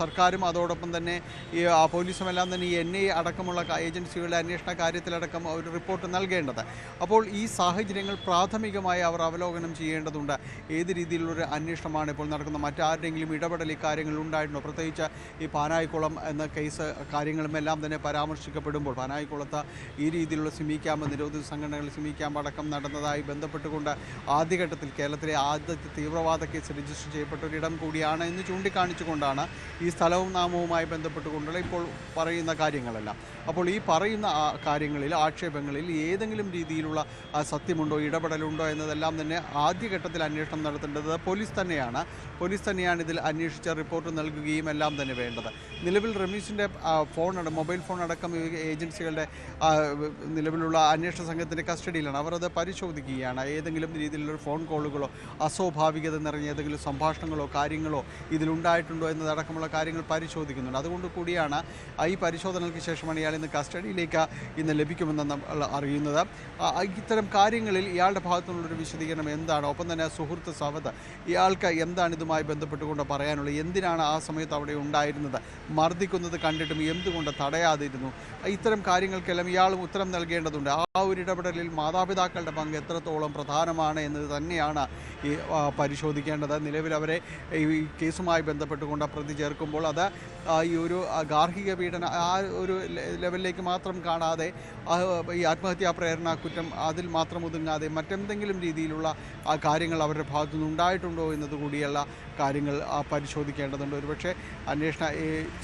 സർക്കാരും അതോടൊപ്പം തന്നെ ഈ പോലീസും എല്ലാം തന്നെ ഈ NIA അടക്കമുള്ള ഏജൻസികളുടെ അന്വേഷണ കാര്യത്തിലടക്കം ഒരു റിപ്പോർട്ട് നൽകേണ്ടത്. അപ്പോൾ ഈ സാഹചര്യങ്ങൾ പ്രാഥമികമായി അവർ അവലോകനം ചെയ്യേണ്ടതുണ്ട്. ഏത് രീതിയിലുള്ളൊരു അന്വേഷണമാണ് ഇപ്പോൾ നടക്കുന്നത്? മറ്റാരുടെയെങ്കിലും ഇടപെടൽ ഈ കാര്യങ്ങളിൽ ഉണ്ടായിട്ടുണ്ടോ? പ്രത്യേകിച്ച് ഈ പാനായിക്കുളം എന്ന കേസ് കാര്യങ്ങളും എല്ലാം തന്നെ പരാമർശിക്കപ്പെടുമ്പോൾ പാനായിക്കുളത്ത് ഈ രീതിയിലുള്ള സിമി ക്യാമ്പ്, നിരോധിത സംഘടനകൾ സിമി ക്യാമ്പ് അടക്കം നടന്നതായി ബന്ധപ്പെട്ടുകൊണ്ട് ആദ്യഘട്ടത്തിൽ കേരളത്തിലെ ആദ്യത്തെ തീവ്രവാദ കേസ് രജിസ്റ്റർ ചെയ്യപ്പെട്ട ഒരിടം കൂടിയാണ് എന്ന് ചൂണ്ടിക്കാണിച്ചുകൊണ്ടാണ് ഈ സ്ഥലവും നാമവുമായി ബന്ധപ്പെട്ടുകൊണ്ടുള്ള ഇപ്പോൾ പറയുന്ന കാര്യങ്ങളെല്ലാം. അപ്പോൾ ഈ പറയുന്ന കാര്യങ്ങളിൽ, ആക്ഷേപങ്ങളിൽ ഏതെങ്കിലും രീതിയിലുള്ള സത്യമുണ്ടോ, ഇടപെടലുണ്ടോ എന്നതെല്ലാം തന്നെ ആദ്യഘട്ടത്തിൽ അന്വേഷണം നടത്തേണ്ടത് പോലീസ് തന്നെയാണ്. ഇതിൽ അന്വേഷിച്ച റിപ്പോർട്ട് നൽകുകയും എല്ലാം തന്നെ വേണ്ടത്. നിലവിൽ റമീസിൻ്റെ മൊബൈൽ ഫോൺ അടക്കം ഏജൻസികളുടെ നിലവിലുള്ള അന്വേഷണ സംഘത്തിൻ്റെ കസ്റ്റഡിയിലാണ്. അവർ അത് പരിശോധിക്കുകയാണ്. ഏതെങ്കിലും രീതിയിലുള്ള ഫോൺ കോളുകളോ അസ്വാഭാവികത നിറഞ്ഞ ഏതെങ്കിലും സംഭാഷണങ്ങളോ കാര്യങ്ങളോ ഇതിലുണ്ടായിട്ടുണ്ടോ എന്നതടക്കമുള്ള കാര്യങ്ങൾ പരിശോധിക്കുന്നുണ്ട്. അതുകൊണ്ട് കൂടിയാണ് ഈ പരിശോധനകൾക്ക് ശേഷമാണ് ഇയാൾ ഇന്ന് കസ്റ്റഡിയിലേക്ക് ലഭിക്കുമെന്ന് നമ്മൾ അറിയുന്നത്. ഇത്തരം കാര്യങ്ങളിൽ ഇയാളുടെ ഭാഗത്തു നിന്നുള്ളൊരു വിശദീകരണം എന്താണ്? ഒപ്പം തന്നെ സുഹൃത്ത് സവദ്, ഇയാൾക്ക് എന്താണ് ഇതുമായി ബന്ധപ്പെട്ടുകൊണ്ട് പറയാനുള്ളത്? എന്തിനാണ് ആ സമയത്ത് അവിടെ ഉണ്ടായിരുന്നത്? മർദ്ദിക്കുന്നത് കണ്ടിട്ടും എന്തുകൊണ്ട് തടയാതിരുന്നു? ഇത്തരം കാര്യങ്ങൾക്കെല്ലാം ഇയാളും ഉത്തരം നൽകേണ്ടതുണ്ട്. ആ ഒരു ഇടപെടലിൽ മാതാപിതാക്കളുടെ പങ്ക് എത്രത്തോളം പ്രധാനമാണ് എന്നത് തന്നെയാണ് ഈ പരിശോധിക്കേണ്ടത്. നിലവിൽ അവരെ ഈ കേസുമായി ബന്ധപ്പെട്ടുകൊണ്ട് പ്രതി ചേർക്കുമ്പോൾ അത് ഈ ഒരു ഗാർഹിക പീഡന ആ ഒരു ലെവലിലേക്ക് മാത്രം കാണാതെ ഈ ആത്മഹത്യാ പ്രേരണ കുറ്റം അതിൽ മാത്രം ഒതുങ്ങാതെ മറ്റെന്തെങ്കിലും രീതിയിലുള്ള കാര്യങ്ങൾ അവരുടെ ഭാഗത്തുനിന്ന് ഉണ്ടായിട്ടുണ്ടോ എന്നതുകൂടിയുള്ള കാര്യങ്ങൾ പരിശോധിക്കേണ്ടതുണ്ട്. ഒരുപക്ഷെ അന്വേഷണ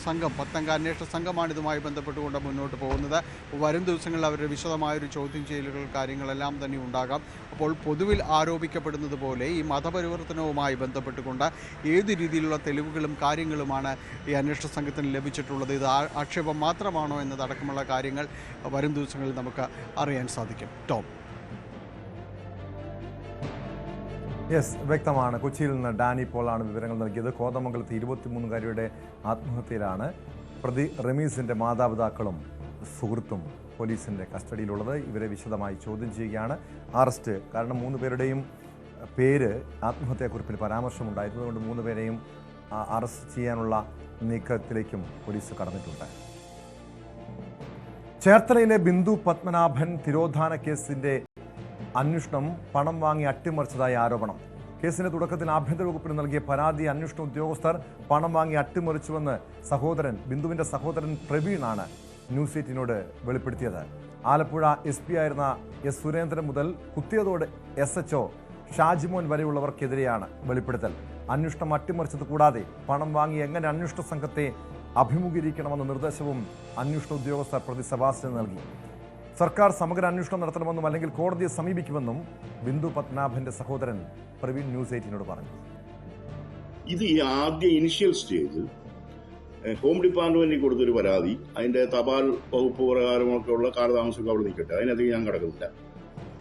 സംഘം, 10-അംഗ അന്വേഷണ സംഘമാണ് ഇതുമായി ബന്ധപ്പെട്ടുകൊണ്ട് മുന്നോട്ട് പോകുന്നത്. വരും ദിവസങ്ങളിൽ അവരുടെ വിശദമായൊരു ചോദ്യം ചെയ്യലുകൾ കാര്യങ്ങളെല്ലാം തന്നെ ഉണ്ടാകാം. അപ്പോൾ പൊതുവിൽ ആരോപിക്കപ്പെടുന്നത് പോലെ ഈ മതപരിവർത്തനവുമായി ബന്ധപ്പെട്ടുകൊണ്ട് ഏത് രീതിയിലുള്ള തെളിവുകളും കാര്യങ്ങളുമാണ് ഈ അന്വേഷണ സംഘത്തിന് ലഭിച്ചിട്ടുള്ളത്? ഇത് ആക്ഷേപം മാത്രമാണോ എന്നതടക്കമുള്ള കാര്യങ്ങൾ വരും ദിവസങ്ങളിൽ നമുക്ക് അറിയാൻ സാധിക്കും. ടോം. യെസ്, വ്യക്തമാണ്. കൊച്ചിയിൽ നിന്ന് ഡാനി പോളാണ് വിവരങ്ങൾ നൽകിയത്. കോതമംഗലത്ത് 23-കാരിയുടെ ആത്മഹത്യയിലാണ് പ്രതി റമീസിന്റെ മാതാപിതാക്കളും സുഹൃത്തും പോലീസിൻ്റെ കസ്റ്റഡിയിലുള്ളത്. ഇവരെ വിശദമായി ചോദ്യം ചെയ്യുകയാണ്. അറസ്റ്റ് കാരണം 3 പേരുടെയും പേര് ആത്മഹത്യാക്കുറിപ്പിൽ പരാമർശമുണ്ടായിരുന്നു. അതുകൊണ്ട് 3 പേരെയും അറസ്റ്റ് ചെയ്യാനുള്ള നീക്കത്തിലേക്കും പോലീസ് കടന്നിട്ടുണ്ട്. ചേർത്തലയിലെ ബിന്ദു പത്മനാഭൻ തിരോധാന കേസിന്റെ അന്വേഷണം പണം വാങ്ങി അട്ടിമറിച്ചതായി ആരോപണം. കേസിന്റെ തുടക്കത്തിൽ ആഭ്യന്തര വകുപ്പിന് നൽകിയ പരാതി അന്വേഷണ ഉദ്യോഗസ്ഥർ പണം വാങ്ങി അട്ടിമറിച്ചുവെന്ന് ബിന്ദുവിന്റെ സഹോദരൻ പ്രവീണാണ് ന്യൂസ് 18നോട് വെളിപ്പെടുത്തിയത്. ആലപ്പുഴ SP ആയിരുന്ന S. സുരേന്ദ്രൻ മുതൽ കുത്തിയതോട് SHO ഷാജിമോൻ വരെയുള്ളവർക്കെതിരെയാണ് വെളിപ്പെടുത്തൽ. അന്വേഷണം അട്ടിമറിച്ചത് കൂടാതെ പണം വാങ്ങി എങ്ങനെ അന്വേഷണ സംഘത്തെ അഭിമുഖീകരിക്കണമെന്ന നിർദ്ദേശവും അന്വേഷണ ഉദ്യോഗസ്ഥർ പ്രതി സെബാസ്റ്റ്യന് നൽകി. സർക്കാർ സമഗ്ര അന്വേഷണം നടത്തണമെന്നും അല്ലെങ്കിൽ കോടതിയെ സമീപിക്കുമെന്നും ബിന്ദു പത്മനാഭന്റെ സഹോദരൻ പ്രവീൺ ന്യൂസ് 18നോട് പറഞ്ഞു. ഇത് ഈ ആദ്യ ഇനിഷ്യൽ സ്റ്റേജിൽ ഹോം ഡിപ്പാർട്ട്മെന്റിൽ കൊടുത്തൊരു പരാതി, അതിന്റെ തപാൽ വകുപ്പ് പ്രകാരമൊക്കെ ഉള്ള കാലതാമസമൊക്കെ അവിടെ നിൽക്കട്ടെ, അതിനകത്ത് ഞാൻ കിടക്കുന്നില്ല.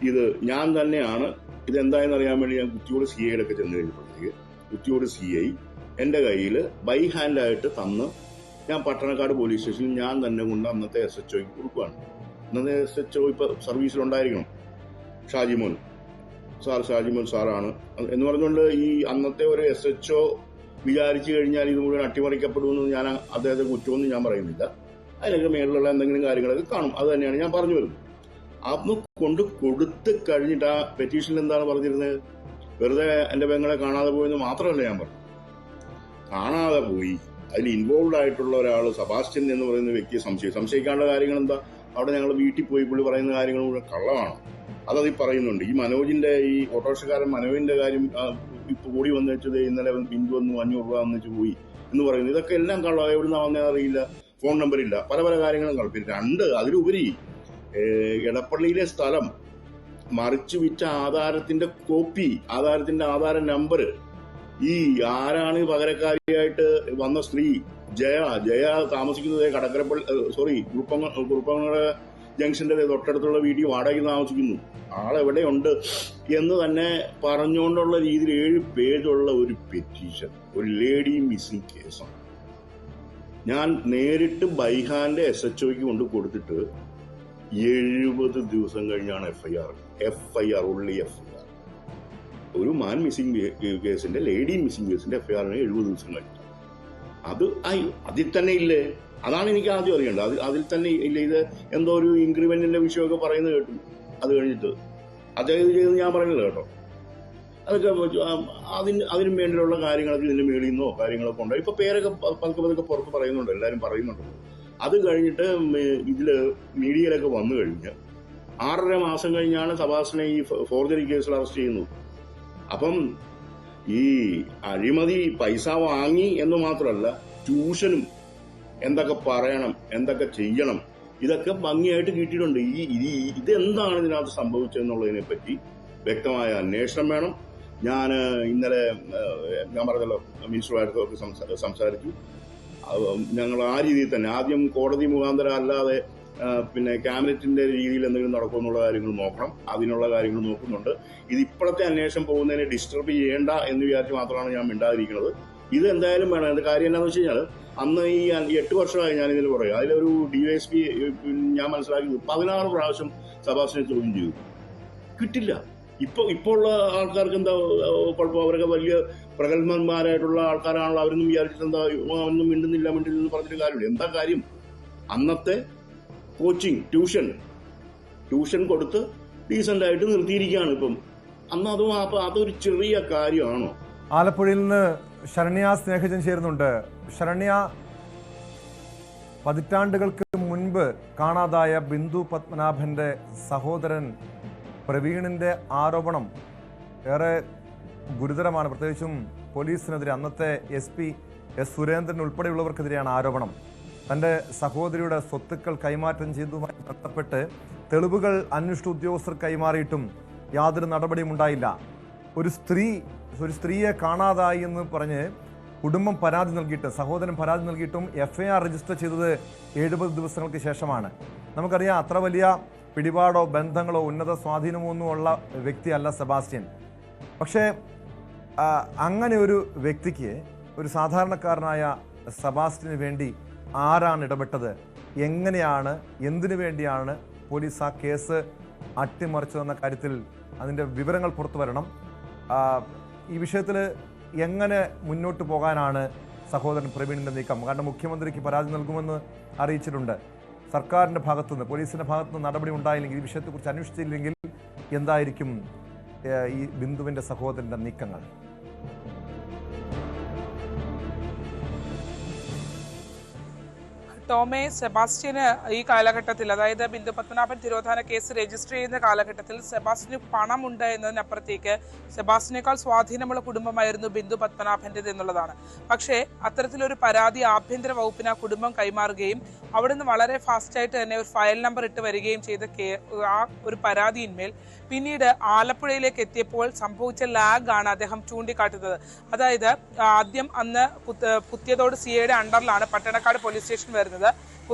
ഇത് ഞാൻ തന്നെയാണ് ഇതെന്തായെന്ന് അറിയാൻ വേണ്ടി ഞാൻ കുറ്റിയോട് CIയിലൊക്കെ ചെന്ന് കഴിഞ്ഞപ്പോഴത്തേക്ക് കുറ്റിയോട് CI എൻ്റെ കയ്യിൽ ബൈ ഹാൻഡായിട്ട് തന്ന് ഞാൻ പട്ടണക്കാട് പോലീസ് സ്റ്റേഷനിൽ ഞാൻ തന്നെ കൊണ്ട് അന്നത്തെ SHOയ്ക്ക് കൊടുക്കുകയാണ്. അന്നത്തെ SHO ഇപ്പോൾ സർവീസിലുണ്ടായിരിക്കണം, ഷാജിമോൻ സാറാണ് എന്ന് പറഞ്ഞുകൊണ്ട് ഈ അന്നത്തെ ഒരു SHO വിചാരിച്ചു കഴിഞ്ഞാൽ ഇത് മുഴുവൻ അട്ടിമറിക്കപ്പെടുമെന്ന് ഞാൻ അദ്ദേഹത്തെ കുറ്റമൊന്നും ഞാൻ പറയുന്നില്ല. അതിനൊക്കെ മേളിലുള്ള എന്തെങ്കിലും കാര്യങ്ങളൊക്കെ കാണും. അത് തന്നെയാണ് ഞാൻ പറഞ്ഞു വരുന്നത്. അന്ന് കൊണ്ട് കൊടുത്ത് കഴിഞ്ഞിട്ട് ആ പെറ്റീഷനിൽ എന്താണ് പറഞ്ഞിരുന്നത്? വെറുതെ എൻ്റെ പെങ്ങളെ കാണാതെ പോയെന്ന് മാത്രമല്ല ഞാൻ പറഞ്ഞു. കാണാതെ പോയി അതിൽ ഇൻവോൾവ് ആയിട്ടുള്ള ഒരാൾ സെബാസ്റ്റ്യൻ എന്ന് പറയുന്ന വ്യക്തിയെ സംശയിക്കാനുള്ള കാര്യങ്ങൾ എന്താ? അവിടെ ഞങ്ങൾ വീട്ടിൽ പോയി പുള്ളി പറയുന്ന കാര്യങ്ങൾ മുഴുവൻ കള്ളമാണ്. അതീ പറയുന്നുണ്ട്. ഈ മനോജിന്റെ ഈ ഓട്ടോറിക്ഷക്കാരൻ മനോജിന്റെ കാര്യം ഇപ്പൊ കൂടി വന്നു വെച്ചത് ഇന്നലെ ബിന്ദു വന്നു 500 രൂപ വന്നിട്ട് പോയി എന്ന് പറയുന്നു. ഇതൊക്കെ എല്ലാം കള്ളം. എവിടുന്ന വന്നേ അറിയില്ല, ഫോൺ നമ്പർ ഇല്ല, പല കാര്യങ്ങളും കള്ളം. പിന്നെ 2 അതിലുപരി എടപ്പള്ളിയിലെ സ്ഥലം മറിച്ചു വിറ്റ ആധാരത്തിന്റെ കോപ്പി, ആധാരത്തിന്റെ ആധാര നമ്പർ, ഈ ആരാണ് പകരക്കാരിയായിട്ട് വന്ന സ്ത്രീ ജയ താമസിക്കുന്നത് കടക്കരപ്പള്ളി കുറുപ്പങ്ങര ജംഗ്ഷന്റെ തൊട്ടടുത്തുള്ള വീട്ടിൽ വാടകയ്ക്ക് താമസിക്കുന്നു. ആളെവിടെയുണ്ട് എന്ന് തന്നെ പറഞ്ഞുകൊണ്ടുള്ള രീതിയിൽ 7 പേജുള്ള ഒരു പെറ്റീഷൻ, ഒരു ലേഡി മിസ്സിംഗ് കേസാണ്. ഞാൻ നേരിട്ട് ബൈഹാന്റെ SHOയ്ക്ക് കൊണ്ട് കൊടുത്തിട്ട് 70 ദിവസം കഴിഞ്ഞാണ് FIR ഉള്ളി FIR. ഒരു മാൻ മിസ്സിംഗ് കേസിന്റെ, ലേഡി മിസ്സിംഗ് കേസിന്റെ FIRന് 70 ദിവസം കഴിഞ്ഞു. അതിൽ തന്നെ ഇല്ലേ? അതാണ് എനിക്ക് ആദ്യം അറിയേണ്ടത്. അതിൽ തന്നെ ഇല്ല. ഇത് എന്തോ ഒരു ഇൻക്രിമെന്റിന്റെ വിഷയമൊക്കെ പറയുന്നത് കേട്ടു. അത് കഴിഞ്ഞിട്ട് അദ്ദേഹം ചെയ്ത് ഞാൻ പറയുന്നത് കേട്ടോ. അതൊക്കെ അതിനും വേണ്ടിയുള്ള കാര്യങ്ങളൊക്കെ ഇതിന്റെ മേളിൽ നിന്നോ കാര്യങ്ങളൊക്കെ ഉണ്ട്. ഇപ്പൊ പേരൊക്കെ പതുക്കെ പുറത്ത് പറയുന്നുണ്ട്, എല്ലാവരും പറയുന്നുണ്ട്. അത് കഴിഞ്ഞിട്ട് ഇതില് മീഡിയയിലൊക്കെ വന്നു കഴിഞ്ഞ് 6.5 മാസം കഴിഞ്ഞാണ് സെബാസ്റ്റ്യനെ ഈ ഫോർജറി കേസിൽ അറസ്റ്റ് ചെയ്യുന്നത്. അപ്പം ഈ അഴിമതി പൈസ വാങ്ങി എന്ന് മാത്രമല്ല, ട്യൂഷനും എന്തൊക്കെ പറയണം, എന്തൊക്കെ ചെയ്യണം, ഇതൊക്കെ ഭംഗിയായിട്ട് കിട്ടിയിട്ടുണ്ട്. ഇതെന്താണ് ഇതിനകത്ത് സംഭവിച്ചതെന്നുള്ളതിനെ പറ്റി വ്യക്തമായ അന്വേഷണം വേണം. ഇന്നലെ ഞാൻ പറഞ്ഞല്ലോ, മിനിസ്റ്ററുമായിട്ടൊക്കെ സംസാരിച്ചു. ഞങ്ങൾ ആ രീതിയിൽ തന്നെ ആദ്യം കോടതി മുഖാന്തരം അല്ലാതെ പിന്നെ ക്യാബിനറ്റിന്റെ രീതിയിൽ എന്തെങ്കിലും നടക്കുമെന്നുള്ള കാര്യങ്ങൾ നോക്കണം. അതിനുള്ള കാര്യങ്ങൾ നോക്കുന്നുണ്ട്. ഇത് ഇപ്പോഴത്തെ അന്വേഷണം പോകുന്നതിനെ ഡിസ്റ്റർബ് ചെയ്യേണ്ട എന്ന് വിചാരിച്ച് മാത്രമാണ് ഞാൻ മിണ്ടാതിരിക്കുന്നത്. ഇത് എന്തായാലും വേണം. അതിന്റെ കാര്യം എന്താണെന്ന് വെച്ച് കഴിഞ്ഞാൽ, അന്ന് ഈ 8 വർഷമായി ഞാനിതിൽ പറയും. അതിലൊരു DYSP ഞാൻ മനസ്സിലാക്കിയത് 16 പ്രാവശ്യം സെബാസ്റ്റ്യനെ ചോദ്യം ചെയ്തു, കിട്ടില്ല. ഇപ്പോൾ ഉള്ള ആൾക്കാർക്ക് എന്താ കുഴപ്പം? അവരൊക്കെ വലിയ പ്രഗത്ഭന്മാരായിട്ടുള്ള ആൾക്കാരാണല്ലോ. അവരൊന്നും വിചാരിച്ചിട്ട് എന്താ ഒന്നും മിണ്ടുന്നില്ല പറഞ്ഞിട്ട് കാര്യമില്ല. എന്താ കാര്യം? അന്നത്തെ കോച്ചിങ് ട്യൂഷൻ കൊടുത്ത് ഡീസന്റ് ആയിട്ട് നിർത്തിയിരിക്കുകയാണ് ഇപ്പം. അന്ന് അതൊരു ചെറിയ കാര്യമാണോ? ആലപ്പുഴയിൽ നിന്ന് ശരണ്യ സ്നേഹജൻ ചേരുന്നുണ്ട്. ശരണ്യ, പതിറ്റാണ്ടുകൾക്ക് മുൻപ് കാണാതായ ബിന്ദു പത്മനാഭന്റെ സഹോദരൻ പ്രവീണിന്റെ ആരോപണം ഏറെ ഗുരുതരമാണ്. പ്രത്യേകിച്ചും പോലീസിനെതിരെ, അന്നത്തെ SP S. സുരേന്ദ്രൻ ഉൾപ്പെടെയുള്ളവർക്കെതിരെയാണ് ആരോപണം. തൻ്റെ സഹോദരിയുടെ സ്വത്തുക്കൾ കൈമാറ്റം ചെയ്തതുമായി ബന്ധപ്പെട്ട് തെളിവുകൾ അന്വേഷണ ഉദ്യോഗസ്ഥർ കൈമാറിയിട്ടും യാതൊരു നടപടിയും ഉണ്ടായില്ല. ഒരു സ്ത്രീയെ കാണാതായി എന്ന് പറഞ്ഞ് കുടുംബം പരാതി നൽകിയിട്ട്, സഹോദരൻ പരാതി നൽകിയിട്ടും FIR രജിസ്റ്റർ ചെയ്തത് 70 ദിവസങ്ങൾക്ക് ശേഷമാണ്. നമുക്കറിയാം, അത്ര വലിയ പിടിപാടോ ബന്ധങ്ങളോ ഉന്നത സ്വാധീനമോ ഒന്നും ഉള്ള വ്യക്തിയല്ല സെബാസ്റ്റ്യൻ. പക്ഷേ അങ്ങനെ ഒരു വ്യക്തിക്ക്, ഒരു സാധാരണക്കാരനായ സെബാസ്റ്റ്യന് വേണ്ടി ആരാണ് ഇടപെട്ടത്? എങ്ങനെയാണ്, എന്തിനു വേണ്ടിയാണ് പോലീസ് ആ കേസ് അട്ടിമറിച്ചതെന്ന കാര്യത്തിൽ അതിൻ്റെ വിവരങ്ങൾ പുറത്തു വരണം. ഈ വിഷയത്തിൽ എങ്ങനെ മുന്നോട്ട് പോകാനാണ് സഹോദരൻ പ്രവീണിൻ്റെ നീക്കം? കാരണം മുഖ്യമന്ത്രിക്ക് പരാതി നൽകുമെന്ന് അറിയിച്ചിട്ടുണ്ട്. സർക്കാരിൻ്റെ ഭാഗത്തുനിന്ന്, പോലീസിൻ്റെ ഭാഗത്തുനിന്ന് നടപടി ഉണ്ടായില്ലെങ്കിൽ, ഈ വിഷയത്തെക്കുറിച്ച് അന്വേഷിച്ചില്ലെങ്കിൽ എന്തായിരിക്കും ഈ ബിന്ദുവിൻ്റെ സഹോദരൻ്റെ നീക്കങ്ങൾ? ടോമെ, സെബാസ്റ്റ്യന് ഈ കാലഘട്ടത്തിൽ, അതായത് ബിന്ദു പത്മനാഭൻ തിരോധാന കേസ് രജിസ്റ്റർ ചെയ്യുന്ന കാലഘട്ടത്തിൽ സെബാസ്റ്റ്യന് പണമുണ്ട് എന്നതിനപ്പുറത്തേക്ക് സെബാസ്റ്റ്യനേക്കാൾ സ്വാധീനമുള്ള കുടുംബമായിരുന്നു ബിന്ദു പത്മനാഭൻ്റെത് എന്നുള്ളതാണ്. പക്ഷേ അത്തരത്തിലൊരു പരാതി ആഭ്യന്തര വകുപ്പിന് ആ കുടുംബം കൈമാറുകയും അവിടുന്ന് വളരെ ഫാസ്റ്റായിട്ട് തന്നെ ഒരു ഫയൽ നമ്പർ ഇട്ട് വരികയും ചെയ്ത ആ ഒരു പരാതിയിന്മേൽ പിന്നീട് ആലപ്പുഴയിലേക്ക് എത്തിയപ്പോൾ സംഭവിച്ച ലാഗാണ് അദ്ദേഹം ചൂണ്ടിക്കാട്ടുന്നത്. അതായത് ആദ്യം അന്ന് കുത്തിയതോട് സിഐയുടെ അണ്ടറിലാണ് പട്ടണക്കാട് പോലീസ് സ്റ്റേഷൻ വരുന്നത്.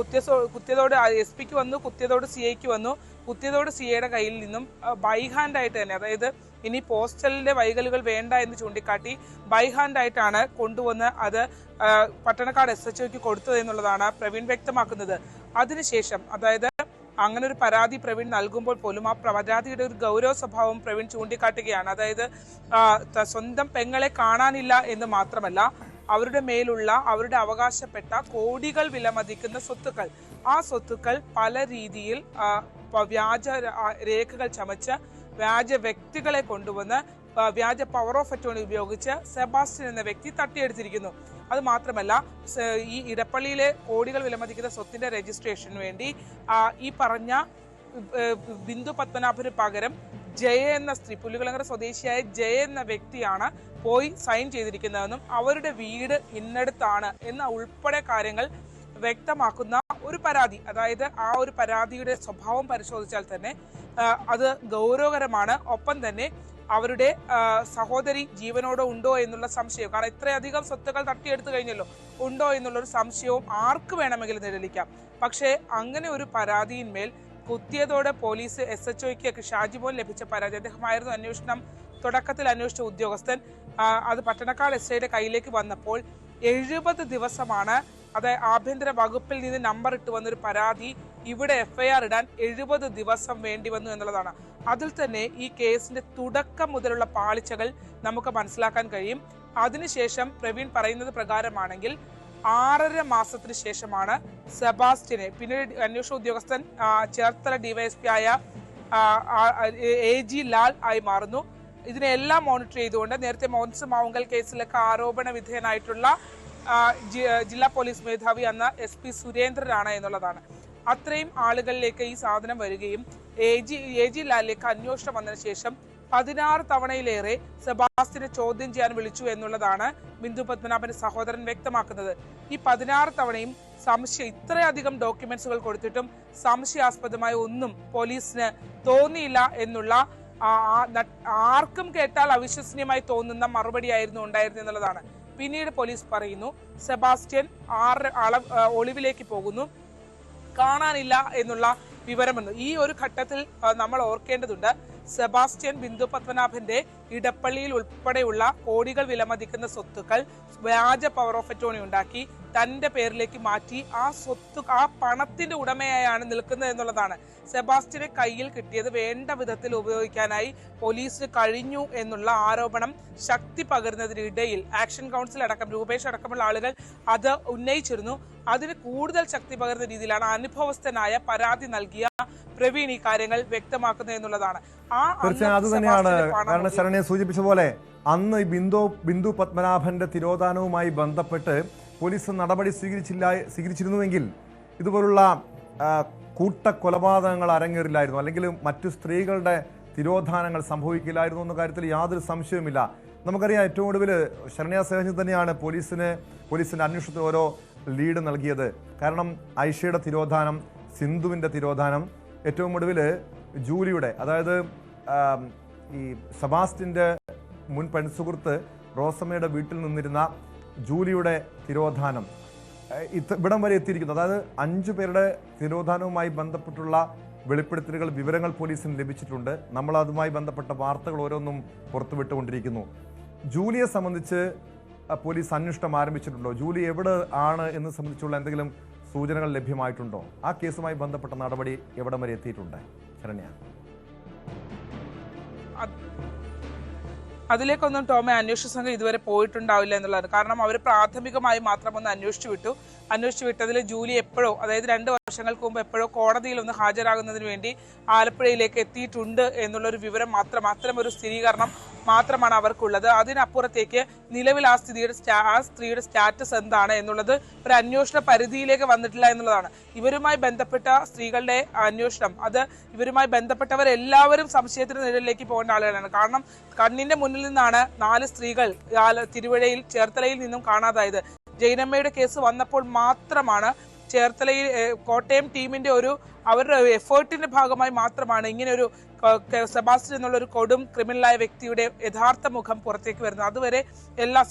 കുത്തിയതോട് SP ക്ക് വന്നു, കുത്തിയതോട് CIക്ക് വന്നു. കുത്തിയതോട് CIയുടെ കയ്യിൽ നിന്നും ബൈ ഹാൻഡ് ആയിട്ട് തന്നെ, അതായത് ഇനി പോസ്റ്റലിന്റെ വൈകലുകൾ വേണ്ട എന്ന് ചൂണ്ടിക്കാട്ടി ബൈ ഹാൻഡ് ആയിട്ടാണ് കൊണ്ടുവന്ന് അത് പട്ടണക്കാട് SHOക്ക് കൊടുത്തത് എന്നുള്ളതാണ് പ്രവീൺ വ്യക്തമാക്കുന്നത്. അതിനുശേഷം, അതായത് അങ്ങനെ ഒരു പരാതി പ്രവീൺ നൽകുമ്പോൾ പോലും ആ പരാതിയുടെ ഒരു ഗൗരവ സ്വഭാവം പ്രവീൺ ചൂണ്ടിക്കാട്ടുകയാണ്. അതായത് സ്വന്തം പെങ്ങളെ കാണാനില്ല എന്ന് മാത്രമല്ല, അവരുടെ മേലുള്ള അവരുടെ അവകാശപ്പെട്ട കോടികൾ വിലമതിക്കുന്ന സ്വത്തുക്കൾ, ആ സ്വത്തുക്കൾ പല രീതിയിൽ വ്യാജ രേഖകൾ ചമച്ച് വ്യാജ വ്യക്തികളെ കൊണ്ടുവന്ന് വ്യാജ പവർ ഓഫ് അറ്റോർണി ഉപയോഗിച്ച് സെബാസ്റ്റ്യൻ എന്ന വ്യക്തി തട്ടിയെടുത്തിരിക്കുന്നു. അത് മാത്രമല്ല, ഈ ഇടപ്പള്ളിയിലെ കോടികൾ വിലമതിക്കുന്ന സ്വത്തിന്റെ രജിസ്ട്രേഷന് വേണ്ടി ഈ പറഞ്ഞ ബിന്ദു പത്മനാഭന് പകരം ജയ എന്ന സ്ത്രീ, പുല്ലുകളങ്ങര സ്വദേശിയായ ജയ എന്ന വ്യക്തിയാണ് പോയി സൈൻ ചെയ്തിരിക്കുന്നതെന്നും അവരുടെ വീട് ഇന്നടുത്താണ് എന്ന ഉൾപ്പെടെ കാര്യങ്ങൾ വ്യക്തമാക്കുന്ന ഒരു പരാതി. അതായത് ആ ഒരു പരാതിയുടെ സ്വഭാവം പരിശോധിച്ചാൽ തന്നെ അത് ഗൗരവകരമാണ്. ഒപ്പം തന്നെ അവരുടെ സഹോദരി ജീവനോടെ ഉണ്ടോ എന്നുള്ള സംശയം, കാരണം ഇത്രയധികം സ്വത്തുക്കൾ തട്ടിയെടുത്തു കഴിഞ്ഞല്ലോ, ഉണ്ടോ എന്നുള്ളൊരു സംശയവും ആർക്ക് വേണമെങ്കിലും നിഴലിക്കാം. പക്ഷേ അങ്ങനെ ഒരു പരാതിയിന്മേൽ കുത്തിയതോടെ പോലീസ് SHOയ്ക്ക് ഷാജിമോൻ ലഭിച്ച പരാതി, അദ്ദേഹമായിരുന്നു തുടക്കത്തിൽ അന്വേഷിച്ച ഉദ്യോഗസ്ഥൻ. അത് പട്ടണക്കാട് SIയുടെ കയ്യിലേക്ക് വന്നപ്പോൾ 70 ദിവസമാണ്, അതായത് ആഭ്യന്തര വകുപ്പിൽ നിന്ന് നമ്പർ ഇട്ട് വന്നൊരു പരാതി ഇവിടെ FIR ഇടാൻ 70 ദിവസം വേണ്ടി വന്നു എന്നുള്ളതാണ്. അതിൽ തന്നെ ഈ കേസിന്റെ തുടക്കം മുതലുള്ള പാളിച്ചകൾ നമുക്ക് മനസ്സിലാക്കാൻ കഴിയും. അതിനുശേഷം പ്രവീൺ പറയുന്നത് പ്രകാരമാണെങ്കിൽ 6.5 മാസത്തിന് ശേഷമാണ് സെബാസ്റ്റ്യനെ, പിന്നീട് അന്വേഷണ ഉദ്യോഗസ്ഥൻ ചേർത്തല DYSP ആയ AG ലാൽ ആയി മാറുന്നു. ഇതിനെല്ലാം മോണിറ്റർ ചെയ്തുകൊണ്ട് നേരത്തെ മോൻസ് മാവുങ്കൽ കേസിലൊക്കെ ആരോപണ വിധേയനായിട്ടുള്ള ജില്ലാ പോലീസ് മേധാവി അന്ന SP സുരേന്ദ്രനാണ് എന്നുള്ളതാണ്. അത്രയും ആളുകളിലേക്ക് ഈ സാധനം വരികയും AG ലാലിലേക്ക് അന്വേഷണം വന്നതിന് ശേഷം 16 തവണയിലേറെ സെബാസ്റ്റ്യനെ ചോദ്യം ചെയ്യാൻ വിളിച്ചു എന്നുള്ളതാണ് ബിന്ദു പത്മനാഭന്റെ സഹോദരൻ വ്യക്തമാക്കുന്നത്. ഈ 16 തവണയും ഇത്രയധികം ഡോക്യുമെന്റ്സുകൾ കൊടുത്തിട്ടും സംശയാസ്പദമായ ഒന്നും പോലീസിന് തോന്നിയില്ല എന്നുള്ള, ആർക്കും കേട്ടാൽ അവിശ്വസനീയമായി തോന്നുന്ന മറുപടിയായിരുന്നു ഉണ്ടായിരുന്നത് എന്നുള്ളതാണ്. പിന്നീട് പോലീസ് പറയുന്നു സെബാസ്റ്റ്യൻ ഒളിവിലേക്ക് പോകുന്നു, കാണാനില്ല എന്നുള്ള വിവരമെന്ന്. ഈ ഒരു ഘട്ടത്തിൽ നമ്മൾ ഓർക്കേണ്ടതുണ്ട്, സെബാസ്റ്റ്യൻ ബിന്ദു പത്മനാഭന്റെ ഇടപ്പള്ളിയിൽ ഉൾപ്പെടെയുള്ള കോടികൾ വിലമതിക്കുന്ന സ്വത്തുക്കൾ വ്യാജ പവർ ഓഫ് അറ്റോർണി ഉണ്ടാക്കി തന്റെ പേരിലേക്ക് മാറ്റി ആ പണത്തിന്റെ ഉടമയായാണ് നിൽക്കുന്നത് എന്നുള്ളതാണ്. സെബാസ്റ്റ്യനെ കയ്യിൽ കിട്ടിയത് വേണ്ട വിധത്തിൽ ഉപയോഗിക്കാനായി പോലീസിന് കഴിഞ്ഞു എന്നുള്ള ആരോപണം ശക്തി പകരുന്നതിനിടയിൽ ആക്ഷൻ കൗൺസിൽ അടക്കം രൂപേഷ് അടക്കമുള്ള ആളുകൾ അത് ഉന്നയിച്ചിരുന്നു. അതിന് കൂടുതൽ ശക്തി പകരുന്ന രീതിയിലാണ് അനുഭവസ്ഥനായ പരാതി നൽകിയ പ്രവീൺ ഈ കാര്യങ്ങൾ വ്യക്തമാക്കുന്നത് എന്നുള്ളതാണ്. തീർച്ചയായും അത് തന്നെയാണ്. കാരണം ശരണ്യെ സൂചിപ്പിച്ച പോലെ അന്ന് ബിന്ദു പത്മനാഭന്റെ തിരോധാനവുമായി ബന്ധപ്പെട്ട് പോലീസ് നടപടി സ്വീകരിച്ചിരുന്നുവെങ്കിൽ ഇതുപോലുള്ള കൂട്ടക്കൊലപാതകങ്ങൾ അരങ്ങേറില്ലായിരുന്നു, അല്ലെങ്കിൽ മറ്റു സ്ത്രീകളുടെ തിരോധാനങ്ങൾ സംഭവിക്കില്ലായിരുന്നു എന്ന കാര്യത്തിൽ യാതൊരു സംശയവുമില്ല. നമുക്കറിയാം, ഏറ്റവും ഒടുവിൽ ശരണ്യ സേഹജ് തന്നെയാണ് പോലീസിന്റെ അന്വേഷണത്തിൽ ഓരോ ലീഡ് നൽകിയത്. കാരണം ഐഷയുടെ തിരോധാനം, സിന്ധുവിൻ്റെ തിരോധാനം, ഏറ്റവും ഒടുവിൽ ജൂലിയുടെ, അതായത് ഈ സെബാസ്റ്റ്യൻ്റെ മുൻ പെൺസുഹൃത്ത് റോസമ്മയുടെ വീട്ടിൽ നിന്നിരുന്ന ജൂലിയുടെ തിരോധാനം ഇവിടം വരെ എത്തിയിരിക്കുന്നു. അതായത് 5 പേരുടെ തിരോധാനവുമായി ബന്ധപ്പെട്ടുള്ള വെളിപ്പെടുത്തലുകൾ, വിവരങ്ങൾ പോലീസിന് ലഭിച്ചിട്ടുണ്ട്. നമ്മൾ അതുമായി ബന്ധപ്പെട്ട വാർത്തകൾ ഓരോന്നും പുറത്തുവിട്ടുകൊണ്ടിരിക്കുന്നു. ജൂലിയെ സംബന്ധിച്ച് പോലീസ് അന്വേഷണം ആരംഭിച്ചിട്ടുണ്ടോ? ജൂലി എവിടെ ആണ് എന്ന് സംബന്ധിച്ചുള്ള എന്തെങ്കിലും സൂചനകൾ ലഭ്യമായിട്ടുണ്ടോ? ആ കേസുമായി ബന്ധപ്പെട്ട നടപടി എവിടം വരെ എത്തിയിട്ടുണ്ട് ശരണ്യ? അതിലേക്കൊന്നും ടോമെ അന്വേഷണ സംഘം ഇതുവരെ പോയിട്ടുണ്ടാവില്ല എന്നുള്ളതാണ്. കാരണം അവർ പ്രാഥമികമായി മാത്രം ഒന്ന് അന്വേഷിച്ചു വിട്ടതിൽ ജൂലി എപ്പോഴോ, അതായത് 2 വർഷങ്ങൾക്ക് മുമ്പ് എപ്പോഴോ കോടതിയിൽ ഒന്ന് ഹാജരാകുന്നതിന് വേണ്ടി ആലപ്പുഴയിലേക്ക് എത്തിയിട്ടുണ്ട് എന്നുള്ളൊരു വിവരം മാത്രം, അത്തരമൊരു സ്ഥിരീകരണം മാത്രമാണ് അവർക്കുള്ളത്. അതിനപ്പുറത്തേക്ക് നിലവിൽ ആ സ്ത്രീയുടെ സ്റ്റാറ്റസ് എന്താണ് എന്നുള്ളത് ഒരു അന്വേഷണ പരിധിയിലേക്ക് വന്നിട്ടില്ല എന്നുള്ളതാണ്. ഇവരുമായി ബന്ധപ്പെട്ട സ്ത്രീകളുടെ അന്വേഷണം, അത് ഇവരുമായി ബന്ധപ്പെട്ടവരെല്ലാവരും സംശയത്തിന് നിഴലിലേക്ക് പോകേണ്ട ആളുകളാണ്. കാരണം കണ്ണിന്റെ മുന്നിൽ നിന്നാണ് 4 സ്ത്രീകൾ തിരുവഴയിൽ ചേർത്തലയിൽ നിന്നും കാണാതായത്. ജൈനമ്മയുടെ കേസ് വന്നപ്പോൾ മാത്രമാണ് ചേർത്തലയിൽ കോട്ടയം ടീമിന്റെ അവരുടെ എഫേർട്ടിന്റെ ഭാഗമായി മാത്രമാണ് ഇങ്ങനെ ഒരു സെബാസ്റ്റ്യൻ എന്നുള്ള ഒരു കൊടും ക്രിമിനലായ വ്യക്തിയുടെ യഥാർത്ഥ മുഖം പുറത്തേക്ക് വരുന്നത്. അതുവരെ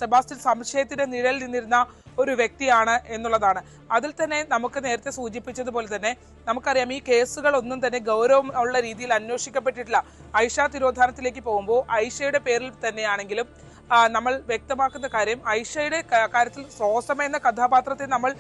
സെബാസ്റ്റ്യൻ സംശയത്തിന്റെ നിഴലിൽ നിന്നിരുന്ന ഒരു വ്യക്തിയാണ് എന്നുള്ളതാണ്. അതിൽ തന്നെ നമുക്ക് നേരത്തെ സൂചിപ്പിച്ചതുപോലെ തന്നെ നമുക്കറിയാം ഈ കേസുകളൊന്നും തന്നെ ഗൗരവം ഉള്ള രീതിയിൽ അന്വേഷിക്കപ്പെട്ടിട്ടില്ല. ഐഷ തിരോധാനത്തിലേക്ക് പോകുമ്പോൾ ഐഷയുടെ പേരിൽ തന്നെയാണെങ്കിലും നമ്മൾ വ്യക്തമാക്കുന്ന കാര്യം, ഐഷയുടെ കാര്യത്തിൽ റോസമ്മ എന്ന കഥാപാത്രത്തെ നമ്മൾ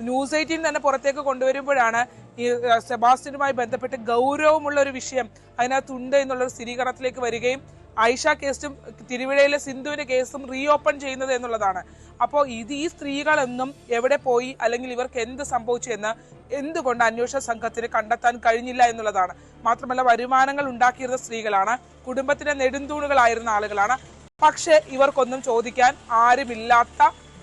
ന്യൂസ് 18 തന്നെ പുറത്തേക്ക് കൊണ്ടുവരുമ്പോഴാണ് ഈ സെബാസ്റ്റ്യനുമായി ബന്ധപ്പെട്ട് ഗൗരവമുള്ള ഒരു വിഷയം അതിനകത്തുണ്ട് എന്നുള്ളൊരു സ്ഥിരീകരണത്തിലേക്ക് വരികയും ഐഷ കേസും തിരുവിഴയിലെ സിന്ധുവിന്റെ കേസും റീഓപ്പൺ ചെയ്യുന്നത് എന്നുള്ളതാണ്. അപ്പോൾ ഈ സ്ത്രീകളൊന്നും എവിടെ പോയി, അല്ലെങ്കിൽ ഇവർക്ക് എന്ത് സംഭവിച്ചു എന്ന് എന്തുകൊണ്ട് അന്വേഷണ സംഘത്തിന് കണ്ടെത്താൻ കഴിഞ്ഞില്ല എന്നുള്ളതാണ്. മാത്രമല്ല വരുമാനങ്ങൾ ഉണ്ടാക്കിയിരുന്ന സ്ത്രീകളാണ്, കുടുംബത്തിന്റെ നെടുന്തൂണുകളായിരുന്ന ആളുകളാണ്. പക്ഷെ ഇവർക്കൊന്നും ചോദിക്കാൻ ആരുമില്ലാത്ത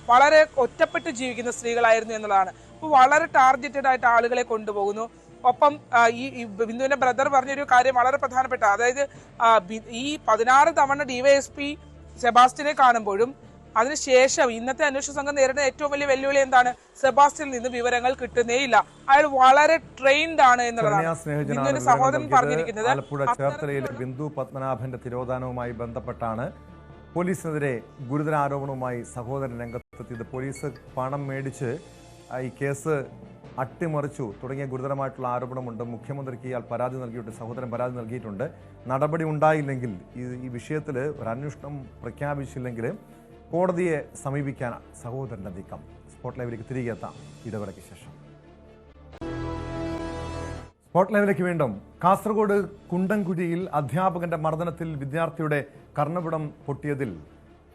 വളരെ ഒറ്റപ്പെട്ട് ജീവിക്കുന്ന സ്ത്രീകളായിരുന്നു എന്നുള്ളതാണ്. അപ്പോൾ വളരെ ടാർഗറ്റഡ് ആയിട്ട് ആളുകളെ കൊണ്ടുപോകുന്നു. ഒപ്പം ഈ ബിന്ദുവിന്റെ ബ്രദർ പറഞ്ഞൊരു കാര്യം വളരെ പ്രധാനപ്പെട്ട, അതായത് ഈ 16 തവണ ഡിവൈഎസ്പി സെബാസ്റ്റ്യനെ കാണുമ്പോഴും അതിനുശേഷം ഇന്നത്തെ അന്വേഷണ സംഘം നേരിടുന്ന ഏറ്റവും വലിയ വെല്ലുവിളി എന്താണ്? സെബാസ്റ്റ്യനിൽ നിന്ന് വിവരങ്ങൾ കിട്ടുന്നേയില്ല. അയാൾ വളരെ ട്രെയിൻഡ് ആണ് എന്നുള്ളതാണ് ബിന്ദുവിന്റെ സഹോദരൻ പറഞ്ഞിരിക്കുന്നത്. ആലപ്പുഴ ചേർത്തലയിലെ ബിന്ദു പത്മനാഭന്റെ തിരോധാനവുമായി ബന്ധപ്പെട്ടാണ് പോലീസിനെതിരെ ഗുരുതര ആരോപണവുമായി സഹോദരൻ രംഗത്തെത്തിയത്. പോലീസ് പണം മേടിച്ച് ഈ കേസ് അട്ടിമറിച്ചു തുടങ്ങിയ ഗുരുതരമായിട്ടുള്ള ആരോപണമുണ്ട്. മുഖ്യമന്ത്രിക്ക് ഇയാൾ പരാതി നൽകിയിട്ട്, സഹോദരൻ പരാതി നൽകിയിട്ടുണ്ട്. നടപടി ഉണ്ടായില്ലെങ്കിൽ, ഈ വിഷയത്തിൽ ഒരു അന്വേഷണം പ്രഖ്യാപിച്ചില്ലെങ്കിൽ കോടതിയെ സമീപിക്കാൻ സഹോദരന്റെ നീക്കം. സ്പോട്ട് ലൈവിലേക്ക് തിരികെ എത്താം ഇടവേളയ്ക്ക് ശേഷം. സ്പോട്ട് ലൈവിലേക്ക് വീണ്ടും. കാസർഗോഡ് കുണ്ടൻകുഴിയിൽ അധ്യാപകന്റെ മർദ്ദനത്തിൽ വിദ്യാർത്ഥിയുടെ കർണപുടം പൊട്ടിയതിൽ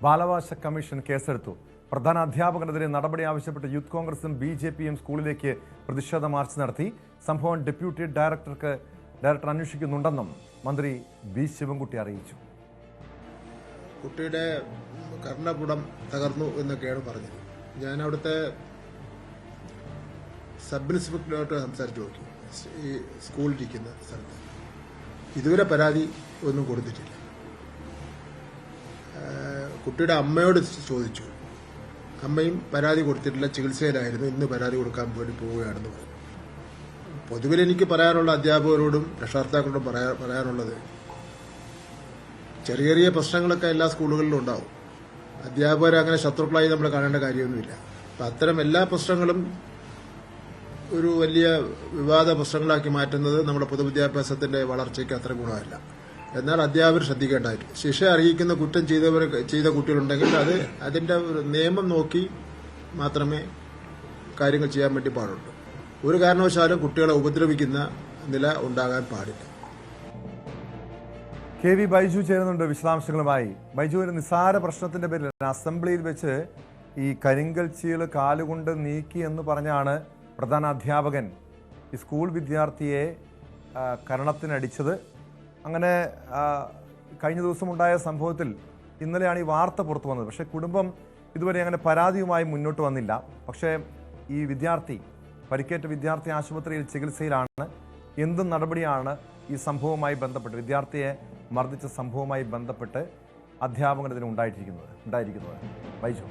ബാലാവകാശ കമ്മീഷൻ കേസെടുത്തു. പ്രധാന അധ്യാപകനെതിരെ നടപടി ആവശ്യപ്പെട്ട് യൂത്ത് കോൺഗ്രസും BJPയും സ്കൂളിലേക്ക് പ്രതിഷേധ മാർച്ച് നടത്തി. സംഭവം ഡെപ്യൂട്ടി ഡയറക്ടർ അന്വേഷിക്കുന്നുണ്ടെന്നും മന്ത്രി B. ശിവൻകുട്ടി അറിയിച്ചു. കുട്ടിയുടെ കർണപുടം തകർന്നു എന്നൊക്കെയാണ് പറഞ്ഞത്. ഞാൻ അവിടുത്തെ സബ് ഇൻസ്പെക്ടറുമായിട്ട് സംസാരിച്ചു നോക്കി. ഈ സ്കൂളിലിരിക്കുന്ന സ്ഥലത്ത് ഇതുവരെ പരാതി ഒന്നും കൊടുത്തിട്ടില്ല. കുട്ടിയുടെ അമ്മയോട് ചോദിച്ചു, അമ്മയും പരാതി കൊടുത്തിട്ടില്ല, ചികിത്സയിലായിരുന്നു, ഇന്ന് പരാതി കൊടുക്കാൻ വേണ്ടി പോവുകയാണെന്ന് പറഞ്ഞു. പൊതുവിൽ എനിക്ക് പറയാനുള്ള അധ്യാപകരോടും രക്ഷകർത്താക്കളോടും പറയാനുള്ളത്, ചെറിയ ചെറിയ പ്രശ്നങ്ങളൊക്കെ എല്ലാ സ്കൂളുകളിലും ഉണ്ടാവും. അധ്യാപകരെ അങ്ങനെ ശത്രുക്കളായി നമ്മൾ കാണേണ്ട കാര്യമൊന്നുമില്ല. അപ്പം അത്തരം എല്ലാ പ്രശ്നങ്ങളും ഒരു വലിയ വിവാദ പ്രശ്നങ്ങളാക്കി മാറ്റുന്നത് നമ്മുടെ പൊതുവിദ്യാഭ്യാസത്തിന്റെ വളർച്ചയ്ക്ക് അത്ര ഗുണമല്ല. എന്നാൽ അധ്യാപകർ ശ്രദ്ധിക്കേണ്ടതായിട്ട്, ശിക്ഷ അറിയിക്കുന്ന കുറ്റം ചെയ്ത കുട്ടികളുണ്ടെങ്കിൽ അതിന്റെ നിയമം നോക്കി മാത്രമേ കാര്യങ്ങൾ ചെയ്യാൻ വേണ്ടി പാടുള്ളൂ. ഒരു കാരണവശാലും കുട്ടികളെ ഉപദ്രവിക്കുന്ന നില ഉണ്ടാകാൻ പാടില്ല. KV ബൈജു ചേരുന്നുണ്ട് വിശദാംശങ്ങളുമായി. ബൈജു, ഒരു നിസ്സാര പ്രശ്നത്തിന്റെ പേരിൽ അസംബ്ലിയിൽ വെച്ച് ഈ കരിങ്കൽ ചീള് കാലുകൊണ്ട് നീക്കി എന്ന് പറഞ്ഞാണ് പ്രധാന അധ്യാപകൻ ഈ സ്കൂൾ വിദ്യാർത്ഥിയെ കരണത്തിനടിച്ചത്. അങ്ങനെ കഴിഞ്ഞ ദിവസം ഉണ്ടായ സംഭവത്തിൽ ഇന്നലെയാണ് ഈ വാർത്ത പുറത്തു വന്നത്. പക്ഷേ കുടുംബം ഇതുവരെ അങ്ങനെ പരാതിയുമായി മുന്നോട്ട് വന്നില്ല. പക്ഷേ ഈ പരിക്കേറ്റ വിദ്യാർത്ഥി ആശുപത്രിയിൽ ചികിത്സയിലാണ്. എന്ത് നടപടിയാണ് ഈ സംഭവവുമായി ബന്ധപ്പെട്ട്, വിദ്യാർത്ഥിയെ മർദ്ദിച്ച സംഭവവുമായി ബന്ധപ്പെട്ട് അധ്യാപകനെതിരെ ഉണ്ടായിരിക്കുന്നത്? ബൈജു.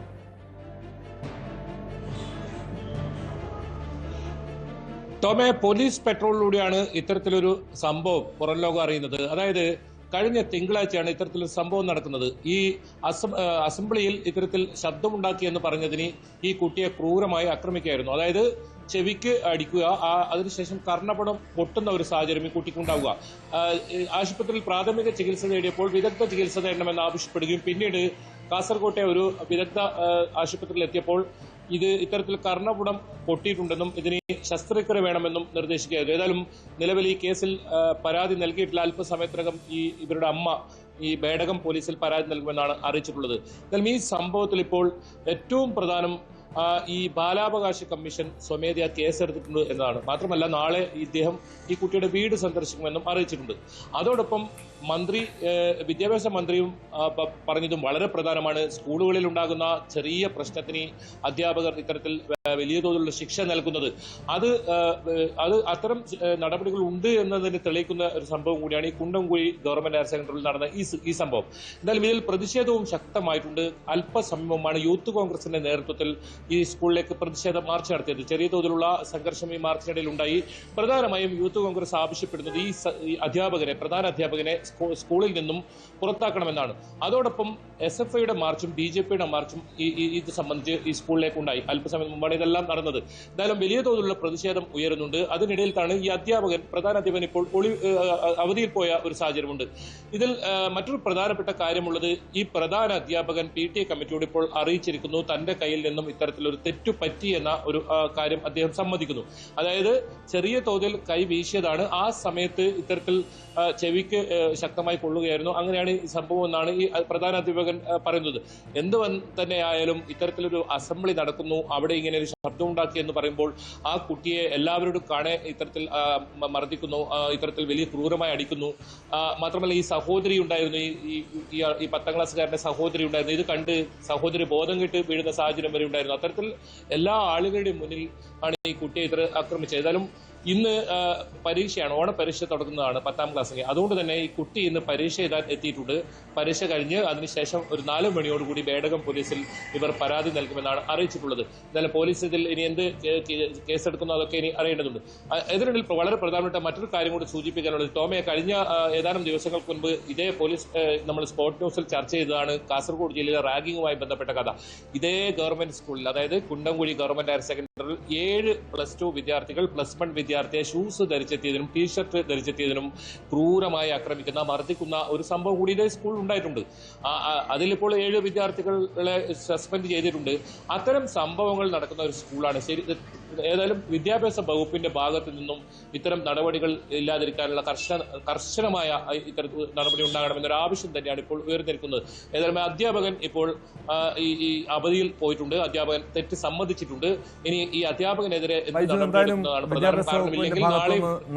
ടോമെ, പോലീസ് പെട്രോളിലൂടെയാണ് ഇത്തരത്തിലൊരു സംഭവം പുറം ലോകം അറിയുന്നത്. അതായത് കഴിഞ്ഞ തിങ്കളാഴ്ചയാണ് ഇത്തരത്തിലൊരു സംഭവം നടക്കുന്നത്. ഈ അസംബ്ലിയിൽ ഇത്തരത്തിൽ ശബ്ദമുണ്ടാക്കിയെന്ന് പറഞ്ഞതിന് ഈ കുട്ടിയെ ക്രൂരമായി ആക്രമിക്കുകയായിരുന്നു. അതായത് ചെവിക്ക് അടിക്കുക, അതിനുശേഷം കർണപടം പൊട്ടുന്ന ഒരു സാഹചര്യം ഈ കുട്ടിക്കുണ്ടാവുക. ആശുപത്രിയിൽ പ്രാഥമിക ചികിത്സ തേടിയപ്പോൾ വിദഗ്ധ ചികിത്സ തേടണമെന്ന് ആവശ്യപ്പെടുകയും പിന്നീട് കാസർകോട്ടെ ഒരു വിദഗ്ധ ആശുപത്രിയിൽ എത്തിയപ്പോൾ ഇത് ഇത്തരത്തിൽ കർണപുടം പൊട്ടിയിട്ടുണ്ടെന്നും ഇതിന് ശസ്ത്രക്രിയ വേണമെന്നും നിർദ്ദേശിക്കുകയായിരുന്നു. ഏതായാലും നിലവിൽ ഈ കേസിൽ പരാതി നൽകിയിട്ടില്ല. അല്പസമയത്തിനകം ഇവരുടെ അമ്മ ഈ ബേഡകം പോലീസിൽ പരാതി നൽകുമെന്നാണ് അറിയിച്ചിട്ടുള്ളത്. എന്നാലും ഈ സംഭവത്തിൽ ഇപ്പോൾ ഏറ്റവും പ്രധാനം ഈ ബാലാവകാശ കമ്മീഷൻ സ്വമേധയാ കേസെടുത്തിട്ടുണ്ട് എന്നതാണ്. മാത്രമല്ല നാളെ ഇദ്ദേഹം ഈ കുട്ടിയുടെ വീട് സന്ദർശിക്കുമെന്നും അറിയിച്ചിട്ടുണ്ട്. അതോടൊപ്പം വിദ്യാഭ്യാസ മന്ത്രിയും പറഞ്ഞതും വളരെ പ്രധാനമാണ്. സ്കൂളുകളിൽ ഉണ്ടാകുന്ന ചെറിയ പ്രശ്നത്തിന് അധ്യാപകർ ഇത്തരത്തിൽ വലിയ തോതിലുള്ള ശിക്ഷ നൽകുന്നത് അത് അത്തരം നടപടികൾ ഉണ്ട് എന്നതിന് തെളിയിക്കുന്ന ഒരു സംഭവം കൂടിയാണ് ഈ കുണ്ടംകുഴി ഗവൺമെന്റ് ഹയർ സെക്കൻഡറിയിൽ നടന്ന ഈ സംഭവം. എന്തായാലും ഇതിൽ പ്രതിഷേധവും ശക്തമായിട്ടുണ്ട്. അല്പസമയം മുമ്പാണ് യൂത്ത് കോൺഗ്രസിന്റെ നേതൃത്വത്തിൽ ഈ സ്കൂളിലേക്ക് പ്രതിഷേധ മാർച്ച് നടത്തിയത്. ചെറിയ തോതിലുള്ള സംഘർഷം ഈ മാർച്ചിനിടയിൽ ഉണ്ടായി. പ്രധാനമായും യൂത്ത് കോൺഗ്രസ് ആവശ്യപ്പെടുന്നത് ഈ പ്രധാന അധ്യാപകനെ സ്കൂളിൽ നിന്നും പുറത്താക്കണമെന്നാണ്. അതോടൊപ്പം SFIയുടെ മാർച്ചും BJPയുടെ മാർച്ചും ഇത് സംബന്ധിച്ച് ഈ സ്കൂളിലേക്ക് ഉണ്ടായി. അല്പസമയം മുമ്പാണ് ഇതെല്ലാം നടന്നത്. എന്തായാലും വലിയ തോതിലുള്ള പ്രതിഷേധം ഉയരുന്നുണ്ട്. അതിനിടയിലാണ് ഈ പ്രധാന അധ്യാപകൻ ഇപ്പോൾ അവധിയിൽ പോയ ഒരു സാഹചര്യമുണ്ട്. ഇതിൽ മറ്റൊരു പ്രധാനപ്പെട്ട കാര്യമുള്ളത്, ഈ പ്രധാന അധ്യാപകൻ PTA കമ്മിറ്റിയോട് ഇപ്പോൾ അറിയിച്ചിരിക്കുന്നു തന്റെ കയ്യിൽ നിന്നും ഇത്തരത്തിലൊരു തെറ്റു പറ്റി എന്ന ഒരു കാര്യം അദ്ദേഹം സമ്മതിക്കുന്നു. അതായത് ചെറിയ തോതിൽ കൈ വീശിയതാണ്. ആ സമയത്ത് ഇത്തരത്തിൽ ചെവിക്ക് ശക്തമായി കൊള്ളുകയായിരുന്നു. അങ്ങനെയാണ് ഈ സംഭവം എന്നാണ് ഈ പ്രധാന അധ്യാപകൻ പറയുന്നത്. എന്ത് തന്നെ ആയാലും ഇത്തരത്തിലൊരു അസംബ്ലി നടക്കുന്നു, അവിടെ ഇങ്ങനെ ഒരു ശബ്ദം ഉണ്ടാക്കി എന്ന് പറയുമ്പോൾ ആ കുട്ടിയെ എല്ലാവരോടും കാണെ ഇത്തരത്തിൽ മർദ്ദിക്കുന്നു, ഇത്തരത്തിൽ വലിയ ക്രൂരമായി അടിക്കുന്നു. മാത്രമല്ല ഈ സഹോദരി ഉണ്ടായിരുന്നു, ഈ 10ാം ക്ലാസ്സുകാരന്റെ സഹോദരി ഉണ്ടായിരുന്നു. ഇത് കണ്ട് സഹോദരി ബോധം കെട്ട് വീഴുന്ന സാഹചര്യം വരെ ഉണ്ടായിരുന്നു. അത്തരത്തിൽ എല്ലാ ആളുകളുടെയും മുന്നിൽ ആണ് ഈ കുട്ടിയെ ഇത്ര ആക്രമിച്ചത്. ഏതായാലും ഇന്ന് പരീക്ഷയാണ്, ഓണപരീക്ഷ തുടങ്ങുന്നതാണ് 10ാം ക്ലാസ്സിന്. അതുകൊണ്ട് തന്നെ ഈ കുട്ടി ഇന്ന് പരീക്ഷ എഴുതാൻ എത്തിയിട്ടുണ്ട്. പരീക്ഷ കഴിഞ്ഞ് അതിനുശേഷം ഒരു 4 മണിയോടുകൂടി ബേഡകം പോലീസിൽ ഇവർ പരാതി നൽകുമെന്നാണ് അറിയിച്ചിട്ടുള്ളത്. എന്നാലും പോലീസ് ഇതിൽ ഇനി എന്ത് കേസെടുക്കുന്നു അതൊക്കെ ഇനി അറിയേണ്ടതുണ്ട്. ഇതിനിടയിൽ വളരെ പ്രധാനപ്പെട്ട മറ്റൊരു കാര്യം കൂടി സൂചിപ്പിക്കാനുള്ളത്, ടോമെ, കഴിഞ്ഞ ഏതാനും ദിവസങ്ങൾക്ക് മുൻപ് ഇതേ പോലീസ് നമ്മൾ സ്പോർട് ന്യൂസിൽ ചർച്ച ചെയ്തതാണ് കാസർഗോഡ് ജില്ലയിലെ റാഗിങ്ങുമായി ബന്ധപ്പെട്ട കഥ. ഇതേ ഗവൺമെന്റ് സ്കൂളിൽ, അതായത് കുണ്ടംകുഴി ഗവൺമെന്റ് ഹയർ സെക്കൻഡറിയിൽ 7 +2 വിദ്യാർത്ഥികൾ +1 വിദ്യാർത്ഥിയെ ഷൂസ് ധരിച്ചെത്തിയതിനും ടീഷർട്ട് ധരിച്ചെത്തിയതിനും ക്രൂരമായി ആക്രമിക്കുന്ന, മർദ്ദിക്കുന്ന ഒരു സംഭവം കൂടി ഇതേ സ്കൂളിൽ ഉണ്ടായിട്ടുണ്ട്. അതിലിപ്പോൾ 7 വിദ്യാർത്ഥികളെ സസ്പെൻഡ് ചെയ്തിട്ടുണ്ട്. അത്തരം സംഭവങ്ങൾ നടക്കുന്ന ഒരു സ്കൂളാണ്. ഏതായാലും വിദ്യാഭ്യാസ വകുപ്പിന്റെ ഭാഗത്തു നിന്നും ഇത്തരം നടപടികൾ ഇല്ലാതിരിക്കാനുള്ള കർശനമായ ഇത്തരത്തിൽ നടപടി ഉണ്ടാകണമെന്നൊരു ആവശ്യം തന്നെയാണ് ഇപ്പോൾ ഉയർന്നിരിക്കുന്നത്. ഏതായാലും അധ്യാപകൻ ഇപ്പോൾ ഈ അവധിയിൽ പോയിട്ടുണ്ട്. അധ്യാപകൻ തെറ്റ് സമ്മതിച്ചിട്ടുണ്ട്. ഇനി ഈ അധ്യാപകനെതിരെ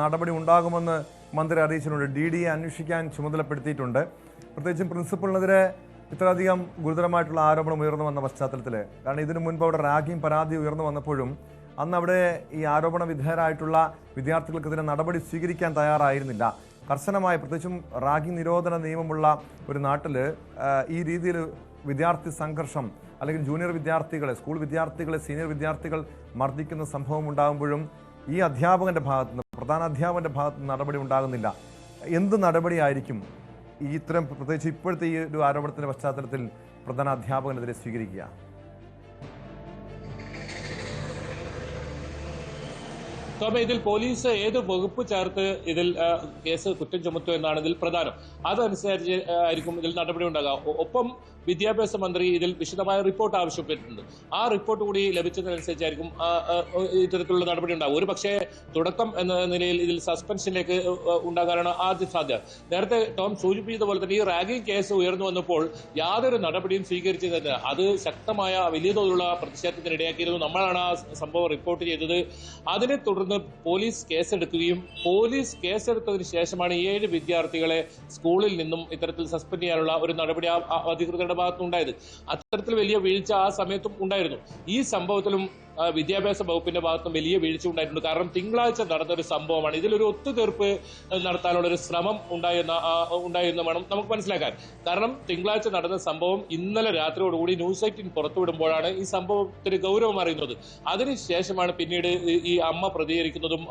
നടപടി ഉണ്ടാകുമെന്ന് മന്ത്രി അറിയിച്ചിട്ടുണ്ട്. DDയെ അന്വേഷിക്കാൻ ചുമതലപ്പെടുത്തിയിട്ടുണ്ട്. പ്രത്യേകിച്ചും പ്രിൻസിപ്പലിനെതിരെ ഇത്രയധികം ഗുരുതരമായിട്ടുള്ള ആരോപണം ഉയർന്നു വന്ന പശ്ചാത്തലത്തിൽ, കാരണം ഇതിനു മുൻപ് അവിടെ റാഗിംഗ് പരാതി ഉയർന്നു വന്നപ്പോഴും അന്ന് അവിടെ ഈ ആരോപണ വിധേയരായിട്ടുള്ള വിദ്യാർത്ഥികൾക്കെതിരെ നടപടി സ്വീകരിക്കാൻ തയ്യാറായിരുന്നില്ല. കർശനമായ, പ്രത്യേകിച്ചും റാഗിംഗ് നിരോധന നിയമമുള്ള ഒരു നാട്ടിൽ ഈ രീതിയിൽ വിദ്യാർത്ഥി സംഘർഷം അല്ലെങ്കിൽ ജൂനിയർ വിദ്യാർത്ഥികളെ, സ്കൂൾ വിദ്യാർത്ഥികളെ സീനിയർ വിദ്യാർത്ഥികൾ മർദ്ദിക്കുന്ന സംഭവം ഉണ്ടാകുമ്പോഴും ഈ അധ്യാപകന്റെ ഭാഗത്തുനിന്ന്, പ്രധാന അധ്യാപകന്റെ ഭാഗത്തുനിന്ന് നടപടി ഉണ്ടാകുന്നില്ല. എന്ത് നടപടിയായിരിക്കും ഈ ഇത്തരം, പ്രത്യേകിച്ച് ഇപ്പോഴത്തെ ഈ ഒരു ആരോപണത്തിന്റെ പശ്ചാത്തലത്തിൽ പ്രധാന അധ്യാപകനെതിരെ സ്വീകരിക്കുക? ടോമെ, ഇതിൽ പോലീസ് ഏത് വകുപ്പ് ചേർത്ത് ഇതിൽ കുറ്റം ചുമത്തും എന്നാണ് ഇതിൽ പ്രധാനം. അതനുസരിച്ച് ആയിരിക്കും ഇതിൽ നടപടി ഉണ്ടാകുക. ഒപ്പം വിദ്യാഭ്യാസ മന്ത്രി ഇതിൽ വിശദമായ റിപ്പോർട്ട് ആവശ്യപ്പെട്ടിട്ടുണ്ട്. ആ റിപ്പോർട്ട് കൂടി ലഭിച്ചതനുസരിച്ചായിരിക്കും ഇത്തരത്തിലുള്ള നടപടി ഉണ്ടാകും. ഒരു പക്ഷേ തുടക്കം എന്ന നിലയിൽ ഇതിൽ സസ്പെൻഷനിലേക്ക് ഉണ്ടാകാനാണ് ആദ്യ സാധ്യത. നേരത്തെ ടോം സൂചിപ്പിച്ചതുപോലെ തന്നെ ഈ റാഗിംഗ് കേസ് ഉയർന്നു വന്നപ്പോൾ യാതൊരു നടപടിയും സ്വീകരിച്ചത് അത് ശക്തമായ വലിയ തോതിലുള്ള പ്രതിഷേധത്തിനിടയാക്കിയിരുന്നു. നമ്മളാണ് ആ സംഭവം റിപ്പോർട്ട് ചെയ്തത്. അതിനെ തുടർന്ന് പോലീസ് കേസെടുക്കുകയും പോലീസ് കേസെടുത്തതിന് ശേഷമാണ് 7 വിദ്യാർത്ഥികളെ സ്കൂളിൽ നിന്നും ഇത്തരത്തിൽ സസ്പെൻഡ് ചെയ്യാനുള്ള ഒരു നടപടി അധികൃതരുടെ ഭാഗത്തുണ്ടായത്. അത്തരത്തിൽ വലിയ വീഴ്ച ആ സമയത്തും ഉണ്ടായിരുന്നു. ഈ സംഭവത്തിലും വിദ്യാഭ്യാസ വകുപ്പിന്റെ ഭാഗത്തും വലിയ വീഴ്ച ഉണ്ടായിട്ടുണ്ട്. കാരണം തിങ്കളാഴ്ച നടന്ന ഒരു സംഭവമാണ്. ഇതിലൊരു ഒത്തുതീർപ്പ് നടത്താനുള്ള ഒരു ശ്രമം ഉണ്ടായെന്ന് വേണം നമുക്ക് മനസ്സിലാക്കാൻ. കാരണം തിങ്കളാഴ്ച നടന്ന സംഭവം ഇന്നലെ രാത്രിയോടുകൂടി ന്യൂസ് 18 പുറത്തുവിടുമ്പോഴാണ് ഈ സംഭവത്തിന് ഗൗരവം അറിയുന്നത്. അതിനുശേഷമാണ് പിന്നീട് ഈ അമ്മ പ്രതികരിക്കുന്നതും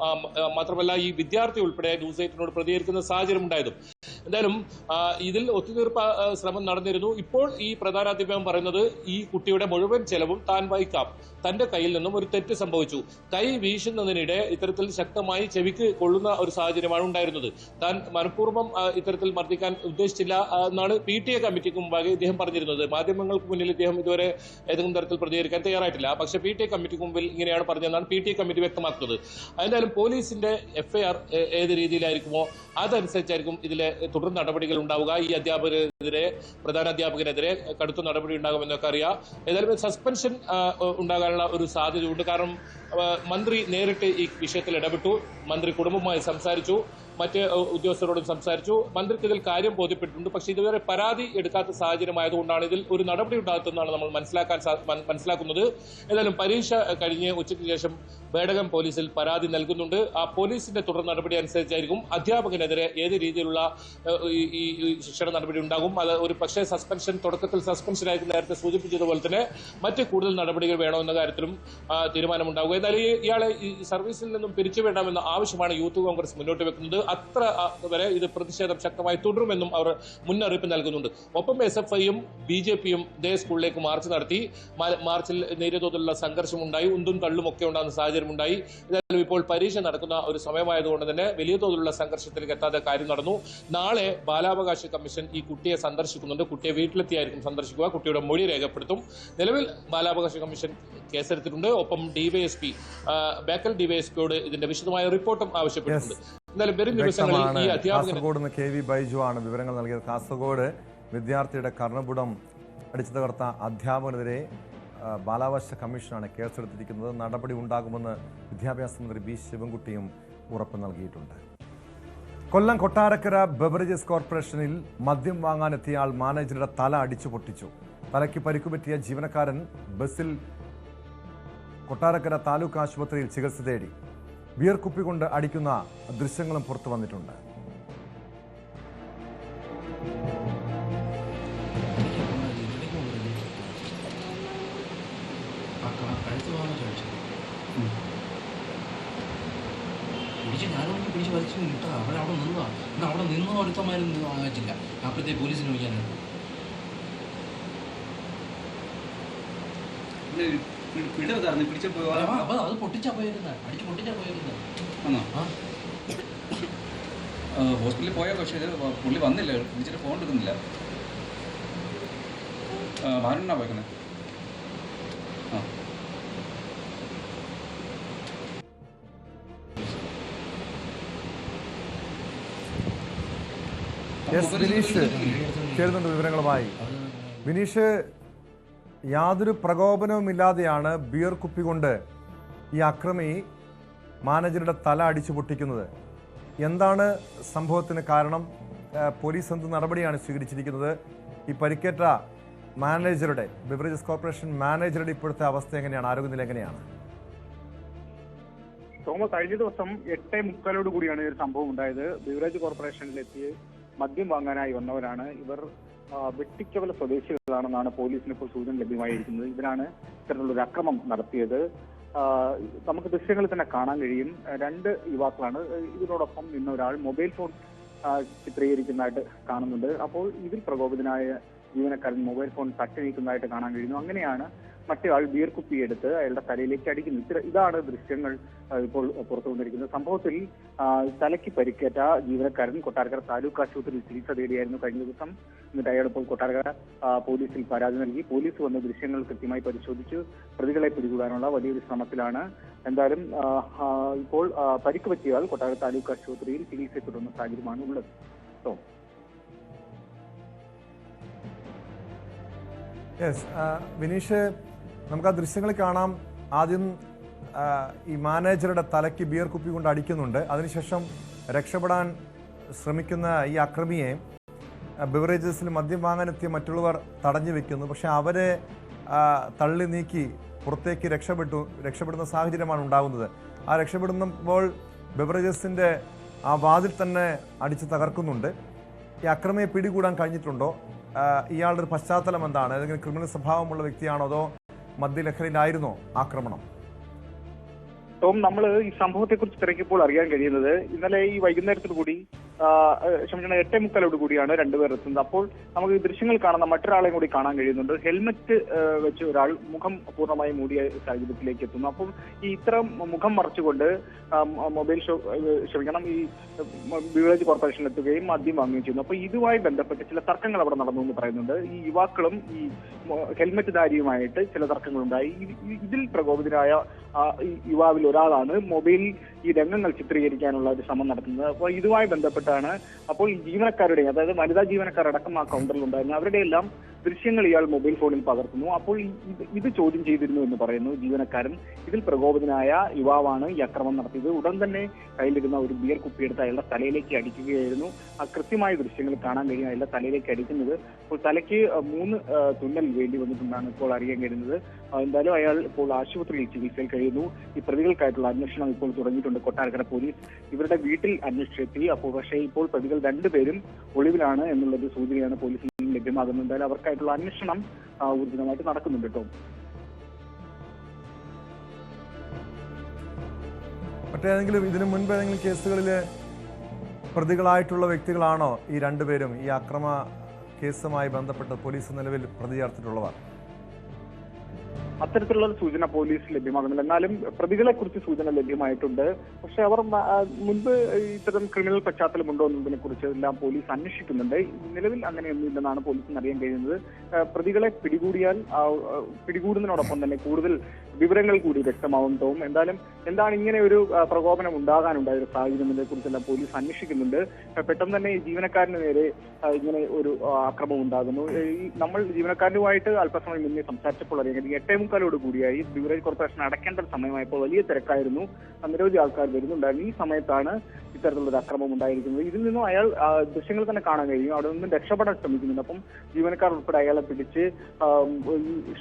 മാത്രമല്ല ഈ വിദ്യാർത്ഥി ഉൾപ്പെടെ ന്യൂസ് 18നോട് പ്രതികരിക്കുന്ന സാഹചര്യം ഉണ്ടായതും. എന്തായാലും ഇതിൽ ഒത്തുതീർപ്പ് ശ്രമം നടന്നിരുന്നു. ഇപ്പോൾ ഈ പ്രധാനാധ്യാപകൻ പറയുന്നത് ഈ കുട്ടിയുടെ മുഴുവൻ ചെലവും താൻ വഹിക്കാം, തന്റെ കയ്യിൽ നിന്നും ഒരു തെറ്റ് സംഭവിച്ചു, കൈ വീശുന്നതിനിടെ ഇത്തരത്തിൽ ശക്തമായി ചെവിക്ക് കൊള്ളുന്ന ഒരു സാഹചര്യമാണ് ഉണ്ടായിരുന്നത്, താൻ മനഃപൂർവ്വം ഇത്തരത്തിൽ മർദ്ദിക്കാൻ ഉദ്ദേശിച്ചില്ല എന്നാണ് PTA കമ്മിറ്റിക്ക് മുമ്പാകെ ഇദ്ദേഹം പറഞ്ഞിരുന്നത്. മാധ്യമങ്ങൾക്ക് മുന്നിൽ ഇദ്ദേഹം ഇതുവരെ ഏതെങ്കിലും തരത്തിൽ പ്രതികരിക്കാൻ തയ്യാറായിട്ടില്ല. പക്ഷേ PTA കമ്മിറ്റിക്ക് മുമ്പിൽ ഇങ്ങനെയാണ് പറഞ്ഞതെന്നാണ് PTA കമ്മിറ്റി വ്യക്തമാക്കുന്നത്. എന്തായാലും പോലീസിന്റെ FIR ഏത് രീതിയിലായിരിക്കുമോ അതനുസരിച്ചായിരിക്കും ഇതിലെ തുടർ നടപടികൾ ഉണ്ടാവുക. ഈ അധ്യാപകനെതിരെ, പ്രധാനാധ്യാപകനെതിരെ കടുത്ത നടപടി ഉണ്ടാകുമെന്നൊക്കെ അറിയാം. ഏതായാലും സസ്പെൻഷൻ ഉണ്ടാകാനുള്ള ഒരു സാധ്യതയുണ്ട്. കാരണം മന്ത്രി നേരിട്ട് ഈ വിഷയത്തിൽ ഇടപെട്ടു, മന്ത്രി കുടുംബവുമായി സംസാരിച്ചു, മറ്റ് ഉദ്യോഗസ്ഥരോടും സംസാരിച്ചു. മന്ത്രിക്ക് ഇതിൽ കാര്യം ബോധ്യപ്പെട്ടിട്ടുണ്ട്. പക്ഷേ ഇതുവരെ പരാതി എടുക്കാത്ത സാഹചര്യമായതുകൊണ്ടാണ് ഇതിൽ ഒരു നടപടി ഉണ്ടാകുന്നതെന്നാണ് നമ്മൾ മനസ്സിലാക്കുന്നത്. ഏതായാലും പരീക്ഷ കഴിഞ്ഞ് ഉച്ചയ്ക്ക് ശേഷം വേടകം പോലീസിൽ പരാതി നൽകുന്നുണ്ട്. ആ പോലീസിന്റെ തുടർ നടപടി അനുസരിച്ചായിരിക്കും അധ്യാപകനെതിരെ ഏത് രീതിയിലുള്ള ഈ ശിക്ഷണ നടപടി ഉണ്ടാകും. അത് ഒരു പക്ഷേ തുടക്കത്തിൽ സസ്പെൻഷനായിരിക്കും, നേരത്തെ സൂചിപ്പിച്ചതുപോലെ തന്നെ മറ്റ് കൂടുതൽ നടപടികൾ വേണമെന്ന കാര്യത്തിലും തീരുമാനമുണ്ടാകുക. എന്നാലും ഇയാളെ ഈ സർവീസിൽ നിന്നും പിരിച്ചുവിടാമെന്ന ആവശ്യമാണ് യൂത്ത് കോൺഗ്രസ് മുന്നോട്ട് വെക്കുന്നത്. അത്ര വരെ ഇത് പ്രതിഷേധം ശക്തമായി തുടരുമെന്നും അവർ മുന്നറിയിപ്പ് നൽകുന്നുണ്ട്. ഒപ്പം SFIയും BJPയും ഇതേ സ്കൂളിലേക്ക് മാർച്ച് നടത്തി. മാർച്ചിൽ നേരിയ തോതിലുള്ള സംഘർഷമുണ്ടായി, ഉന്തും തള്ളും ഒക്കെ ഉണ്ടാകുന്ന സാഹചര്യമുണ്ടായി. ഏതായാലും ഇപ്പോൾ പരീക്ഷ നടക്കുന്ന ഒരു സമയമായതുകൊണ്ട് തന്നെ വലിയ തോതിലുള്ള സംഘർഷത്തിലേക്ക് എത്താതെ കാര്യം നടന്നു. നാളെ ബാലാവകാശ കമ്മീഷൻ ഈ കുട്ടിയെ സന്ദർശിക്കുന്നുണ്ട്. കുട്ടിയെ വീട്ടിലെത്തിയായിരിക്കും സന്ദർശിക്കുക, കുട്ടിയുടെ മൊഴി രേഖപ്പെടുത്തും. നിലവിൽ ബാലാവകാശ കമ്മീഷൻ കേസെടുത്തിട്ടുണ്ട്. ഒപ്പം ബേക്കൽ DYSPയോട് ഇതിന്റെ വിശദമായ റിപ്പോർട്ടും ആവശ്യപ്പെട്ടിട്ടുണ്ട്. കാസർഗോഡ് നിന്ന് KV ബൈജു ആണ് വിവരങ്ങൾ നൽകിയത്. കാസർഗോഡ് വിദ്യാർത്ഥിയുടെ കർണപുടം അടിച്ചു തകർത്ത അധ്യാപകനെതിരെ ബാലാവകാശ കമ്മീഷനാണ് കേസെടുത്തിരിക്കുന്നത്. നടപടി ഉണ്ടാകുമെന്ന് വിദ്യാഭ്യാസ മന്ത്രി B. ശിവൻകുട്ടിയും ഉറപ്പ് നൽകിയിട്ടുണ്ട്. കൊല്ലം കൊട്ടാരക്കര ബെവറേജസ് കോർപ്പറേഷനിൽ മദ്യം വാങ്ങാനെത്തിയ ആൾ മാനേജറുടെ തല അടിച്ചു പൊട്ടിച്ചു. തലയ്ക്ക് പരിക്കുപറ്റിയ ജീവനക്കാരൻ ബസ്സിൽ കൊട്ടാരക്കര താലൂക്ക് ആശുപത്രിയിൽ ചികിത്സ തേടി. ബിയർ കുപ്പി കൊണ്ട് അടിക്കുന്ന ദൃശ്യങ്ങളും പുറത്തു വന്നിട്ടുണ്ട്. അവിടെ നിന്നോ അടുത്തമാരൊന്നും ആകില്ല. അപ്പോഴത്തെ പോലീസിന് വിളിക്കാനാണ് അത് പൊട്ടിച്ചാ പോയിരുന്ന, അടിച്ചു പൊട്ടിച്ചാ പോയിരുന്ന. ഹോസ്പിറ്റലിൽ പോയാൽ പക്ഷേ പുള്ളി വന്നില്ല, വിളിച്ചിട്ട് ഫോൺ എടുക്കുന്നില്ല. ഭാരനാ പോയിക്കുന്നത്. വിനീഷ് ചേരുന്നുണ്ട് വിവരങ്ങളുമായി. വിനീഷ്, യാതൊരു പ്രകോപനവുമില്ലാതെയാണ് ബിയർ കുപ്പി കൊണ്ട് ഈ അക്രമി മാനേജറുടെ തല അടിച്ചു പൊട്ടിക്കുന്നത്. എന്താണ് സംഭവത്തിന് കാരണം? പോലീസ് എന്ത് നടപടിയാണ് സ്വീകരിച്ചിരിക്കുന്നത്? ഈ പരിക്കേറ്റ മാനേജറുടെ, ബെവറേജസ് കോർപ്പറേഷൻ മാനേജറുടെ ഇപ്പോഴത്തെ അവസ്ഥ എങ്ങനെയാണ്? ആരോഗ്യനില എങ്ങനെയാണ്? തോമസ്, കഴിഞ്ഞ ദിവസം 8:30 കൂടിയാണ് ഈ ഒരു സംഭവം ഉണ്ടായത്. ബിവറേജ് കോർപ്പറേഷനിലെത്തി മദ്യം വാങ്ങാനായി വന്നവരാണ് ഇവർ. വെട്ടിക്കവല സ്വദേശികളാണെന്നാണ് പോലീസിന് ഇപ്പോൾ സൂചന ലഭ്യമായിരിക്കുന്നത്. ഇവരാണ് ഇത്തരത്തിലുള്ളൊരു അക്രമം നടത്തിയത്. നമുക്ക് ദൃശ്യങ്ങളിൽ തന്നെ കാണാൻ കഴിയും. 2 യുവാക്കളാണ്. ഇതിനോടൊപ്പം നിന്ന ഒരാൾ മൊബൈൽ ഫോൺ ചിത്രീകരിക്കുന്നതായിട്ട് കാണുന്നുണ്ട്. അപ്പോൾ ഇതിൽ പ്രകോപിതനായ ജീവനക്കാരൻ മൊബൈൽ ഫോൺ തട്ടി നീക്കുന്നതായിട്ട് കാണാൻ കഴിയുന്നു. അങ്ങനെയാണ് മറ്റേയാൾ ബിയർ കുപ്പി എടുത്ത് അയാളുടെ തലയിലേക്ക് അടിക്കുന്നു. ഇതാണ് ദൃശ്യങ്ങൾ ഇപ്പോൾ പുറത്തു വന്നിരിക്കുന്നത്. സംഭവത്തിൽ തലയ്ക്ക് പരിക്കേറ്റ ജീവനക്കാരൻ കൊട്ടാരക്കര താലൂക്ക് ആശുപത്രിയിൽ ചികിത്സ തേടിയായിരുന്നു കഴിഞ്ഞ ദിവസം. എന്നിട്ട് അയാൾ ഇപ്പോൾ കൊട്ടാരക്കര പോലീസിൽ പരാതി നൽകി. പോലീസ് വന്ന ദൃശ്യങ്ങൾ കൃത്യമായി പരിശോധിച്ച് പ്രതികളെ പിടികൂടാനുള്ള വലിയൊരു ശ്രമത്തിലാണ്. എന്തായാലും ഇപ്പോൾ പരിക്ക് പറ്റിയാൽ കൊട്ടാരക്കര താലൂക്ക് ആശുപത്രിയിൽ ചികിത്സ തുടരുന്ന സാഹചര്യമാണ് ഉള്ളത്. വിനീഷ്, നമുക്ക് ആ ദൃശ്യങ്ങൾ കാണാം. ആദ്യം ഈ മാനേജറുടെ തലയ്ക്ക് ബിയർ കുപ്പി കൊണ്ട് അടിക്കുന്നുണ്ട്. അതിനുശേഷം രക്ഷപ്പെടാൻ ശ്രമിക്കുന്ന ഈ അക്രമിയെ ബിവറേജസിൽ മദ്യം വാങ്ങാനെത്തിയ മറ്റുള്ളവർ തടഞ്ഞു വെക്കുന്നു. പക്ഷെ അവരെ തള്ളി നീക്കി പുറത്തേക്ക് രക്ഷപ്പെടുന്ന സാഹചര്യമാണ് ഉണ്ടാകുന്നത്. ആ രക്ഷപ്പെടുമ്പോൾ ബിവറേജസിൻ്റെ ആ വാതിൽ തന്നെ അടിച്ച് തകർക്കുന്നുണ്ട്. ഈ അക്രമിയെ പിടികൂടാൻ കഴിഞ്ഞിട്ടുണ്ടോ? ഇയാളുടെ ഒരു പശ്ചാത്തലം എന്താണ്? ഏതെങ്കിലും ക്രിമിനൽ സ്വഭാവമുള്ള വ്യക്തിയാണോ, അതോ മദ്യലഹരിയിലായിരുന്നോ ആക്രമണം? നമ്മൾ ഈ സംഭവത്തെ കുറിച്ച് തിരക്കിയപ്പോൾ അറിയാൻ കഴിയുന്നത്, ഇന്നലെ ഈ വൈകുന്നേരത്തിൽ കൂടി ക്ഷമിക്കണം 8:45 കൂടിയാണ് രണ്ടുപേർ എത്തുന്നത്. അപ്പോൾ നമുക്ക് ദൃശ്യങ്ങൾ കാണുന്ന മറ്റൊരാളെയും കൂടി കാണാൻ കഴിയുന്നുണ്ട്. ഹെൽമറ്റ് വെച്ച് ഒരാൾ മുഖം പൂർണ്ണമായി മൂടിയ സാഹചര്യത്തിലേക്ക് എത്തുന്നു. അപ്പോൾ ഈ ഇത്തരം മുഖം മറച്ചുകൊണ്ട് ഈ ബിവറേജ് കോർപ്പറേഷനിൽ എത്തുകയും മദ്യം വാങ്ങുകയും ചെയ്യുന്നു. അപ്പോൾ ഇതുമായി ബന്ധപ്പെട്ട് ചില തർക്കങ്ങൾ അവിടെ നടന്നു എന്ന് പറയുന്നുണ്ട്. ഈ യുവാക്കളും ഈ ഹെൽമറ്റ് ധാരിയുമായിട്ട് ചില തർക്കങ്ങളുണ്ടായി. ഇതിൽ പ്രകോപിതരായ യുവാവിൽ ഒരാളാണ് മൊബൈലിൽ ഈ രംഗങ്ങൾ ചിത്രീകരിക്കാനുള്ള ഒരു ശ്രമം നടത്തുന്നത്. അപ്പോൾ ഇതുമായി ബന്ധപ്പെട്ടാണ് അപ്പോൾ ഈ ജീവനക്കാരുടെയും, അതായത് വനിതാ ജീവനക്കാരടക്കം ആ കൗണ്ടറിൽ ഉണ്ടായിരുന്നു, അവരുടെ എല്ലാം ദൃശ്യങ്ങൾ ഇയാൾ മൊബൈൽ ഫോണിൽ പകർത്തുന്നു. അപ്പോൾ ഇത് ചോദ്യം ചെയ്തിരുന്നു എന്ന് പറയുന്നു ജീവനക്കാരൻ. ഇതിൽ പ്രകോപിതനായ യുവാവാണ് ഈ അക്രമം നടത്തിയത്. ഉടൻ തന്നെ കയ്യിലിരുന്ന ഒരു ബിയർ കുപ്പിയെടുത്ത് അയാളുടെ തലയിലേക്ക് അടിക്കുകയായിരുന്നു. ആ കൃത്യമായ ദൃശ്യങ്ങൾ കാണാൻ കഴിയും അയാളുടെ തലയിലേക്ക് അടിക്കുന്നത്. അപ്പോൾ തലയ്ക്ക് 3 തുന്നൽ വേണ്ടി വന്നിട്ടുണ്ടെന്നാണ് ഇപ്പോൾ അറിയാൻ കഴിയുന്നത്. എന്തായാലും അയാൾ ഇപ്പോൾ ആശുപത്രിയിൽ ചികിത്സയിൽ കഴിയുന്നു. ഈ പ്രതികൾക്കായിട്ടുള്ള അന്വേഷണം ഇപ്പോൾ തുടങ്ങിയിട്ടുണ്ട് കൊട്ടാരക്കര പോലീസ്. ഇവരുടെ വീട്ടിൽ അന്വേഷിച്ചെത്തി. അപ്പോൾ പക്ഷേ ഇപ്പോൾ പ്രതികൾ 2 പേരും ഒളിവിലാണ് എന്നുള്ളൊരു സൂചനയാണ് പോലീസിൽ ലഭ്യമാകുന്നത്. എന്തായാലും അവർക്കായിട്ടുള്ള അന്വേഷണം ഊർജിതമായിട്ട് നടക്കുന്നുണ്ട് കേട്ടോ. മറ്റേതെങ്കിലും ഇതിനു മുൻപ് ഏതെങ്കിലും കേസുകളിൽ പ്രതികളായിട്ടുള്ള വ്യക്തികളാണോ ഈ 2 പേരും? ഈ അക്രമ കേസുമായി ബന്ധപ്പെട്ട് പോലീസ് നിലവിൽ പ്രതി ചേർത്തിട്ടുള്ളവർ? അത്തരത്തിലുള്ള സൂചന പോലീസ് ലഭ്യമാകുന്നില്ല. എന്നാലും പ്രതികളെ കുറിച്ച് സൂചന ലഭ്യമായിട്ടുണ്ട്. പക്ഷെ അവർ മുൻപ് ഇത്തരം ക്രിമിനൽ പശ്ചാത്തലമുണ്ടോ എന്നതിനെ കുറിച്ച് എല്ലാം പോലീസ് അന്വേഷിക്കുന്നുണ്ട്. നിലവിൽ അങ്ങനെയൊന്നും ഇല്ലെന്നാണ് പോലീസിന് അറിയാൻ കഴിയുന്നത്. പ്രതികളെ പിടികൂടുന്നതിനോടൊപ്പം തന്നെ കൂടുതൽ വിവരങ്ങൾ കൂടി വ്യക്തമാവുന്നതും. എന്തായാലും എന്താണ് ഇങ്ങനെ ഒരു പ്രകോപനം ഉണ്ടാകാനുണ്ടായ ഒരു സാഹചര്യത്തെ കുറിച്ചെല്ലാം പോലീസ് അന്വേഷിക്കുന്നുണ്ട്. പെട്ടെന്ന് തന്നെ ജീവനക്കാരന് നേരെ ഇങ്ങനെ ഒരു ആക്രമണം ഉണ്ടാകുന്നു. നമ്മൾ ജീവനക്കാരനുമായിട്ട് അല്പസമയം മുന്നേ സംസാരിച്ചപ്പോൾ അറിയാൻ 8:45 കൂടിയായി ബിവറേജ് കോർപ്പറേഷൻ അടയ്ക്കേണ്ട സമയമായപ്പോൾ വലിയ തിരക്കായിരുന്നു. നിരവധി ആൾക്കാർ വരുന്നുണ്ടായിരുന്നു. ഈ സമയത്താണ് ഇത്തരത്തിലൊരു അക്രമം ഉണ്ടായിരിക്കുന്നത്. ഇതിൽ നിന്നും അയാൾ ദൃശ്യങ്ങൾ തന്നെ കാണാൻ കഴിയും. അവിടെ നിന്നും രക്ഷപ്പെടാൻ ശ്രമിക്കുന്നുണ്ട്. അപ്പം ജീവനക്കാർ ഉൾപ്പെടെ അയാളെ പിടിച്ച്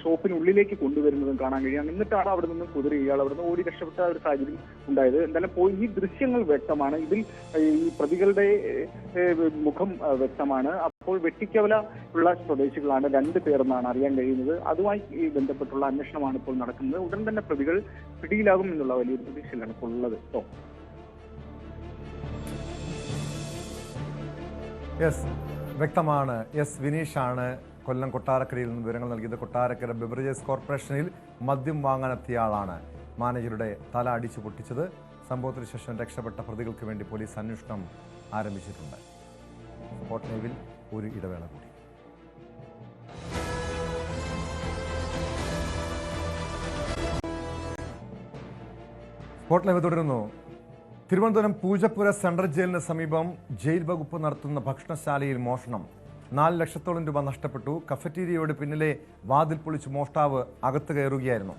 ഷോപ്പിനുള്ളിലേക്ക് കൊണ്ടുവരുന്നതും കാണാൻ കഴിയും. എന്നിട്ടാണ് അവിടെ നിന്നും കുതിരി ഇയാൾ അവിടെ നിന്ന് ഓടി രക്ഷപ്പെട്ട ഒരു സാഹചര്യം ഉണ്ടായത്. എന്തായാലും ഈ ദൃശ്യങ്ങൾ വ്യക്തമാണ്. ഇതിൽ ഈ പ്രതികളുടെ മുഖം വ്യക്തമാണ്. അപ്പോൾ വെട്ടിക്കവല ഉള്ള സ്വദേശികളാണ് 2 പേരെന്നാണ് അറിയാൻ കഴിയുന്നത്. അതുമായി ബന്ധപ്പെട്ടുള്ള അന്വേഷണമാണ് ഇപ്പോൾ നടക്കുന്നത്. ഉടൻ തന്നെ പ്രതികൾ പിടിയിലാകും എന്നുള്ള വലിയൊരു പ്രതീക്ഷയിലാണ് ഇപ്പോൾ ഉള്ളത്. വ്യക്തമാണ്. വിനീഷാണ് കൊല്ലം കൊട്ടാരക്കരയിൽ നിന്ന് വിവരങ്ങൾ നൽകിയത്. കൊട്ടാരക്കര ബിവറേജസ് കോർപ്പറേഷനിൽ മദ്യം വാങ്ങാനെത്തിയ ആളാണ് മാനേജറുടെ തല അടിച്ചു പൊട്ടിച്ചത്. സംഭവത്തിന് ശേഷം രക്ഷപ്പെട്ട പ്രതികൾക്ക് വേണ്ടി പോലീസ് അന്വേഷണം ആരംഭിച്ചിട്ടുണ്ട്. സ്പോട്ട് ലൈവിൽ ഒരു ഇടവേള കൂടി. സ്പോട്ട് ലൈവ് തുടരുന്നു. തിരുവനന്തപുരം പൂജപ്പുര സെൻട്രൽ ജയിലിന് സമീപം ജയിൽ വകുപ്പ് നടത്തുന്ന ഭക്ഷണശാലയിൽ മോഷണം. 4 ലക്ഷത്തോളം രൂപ നഷ്ടപ്പെട്ടു. കഫറ്റീരിയയുടെ പിന്നിലെ വാതിൽ പൊളിച്ച് മോഷ്ടാവ് അകത്ത് കയറുകയായിരുന്നു.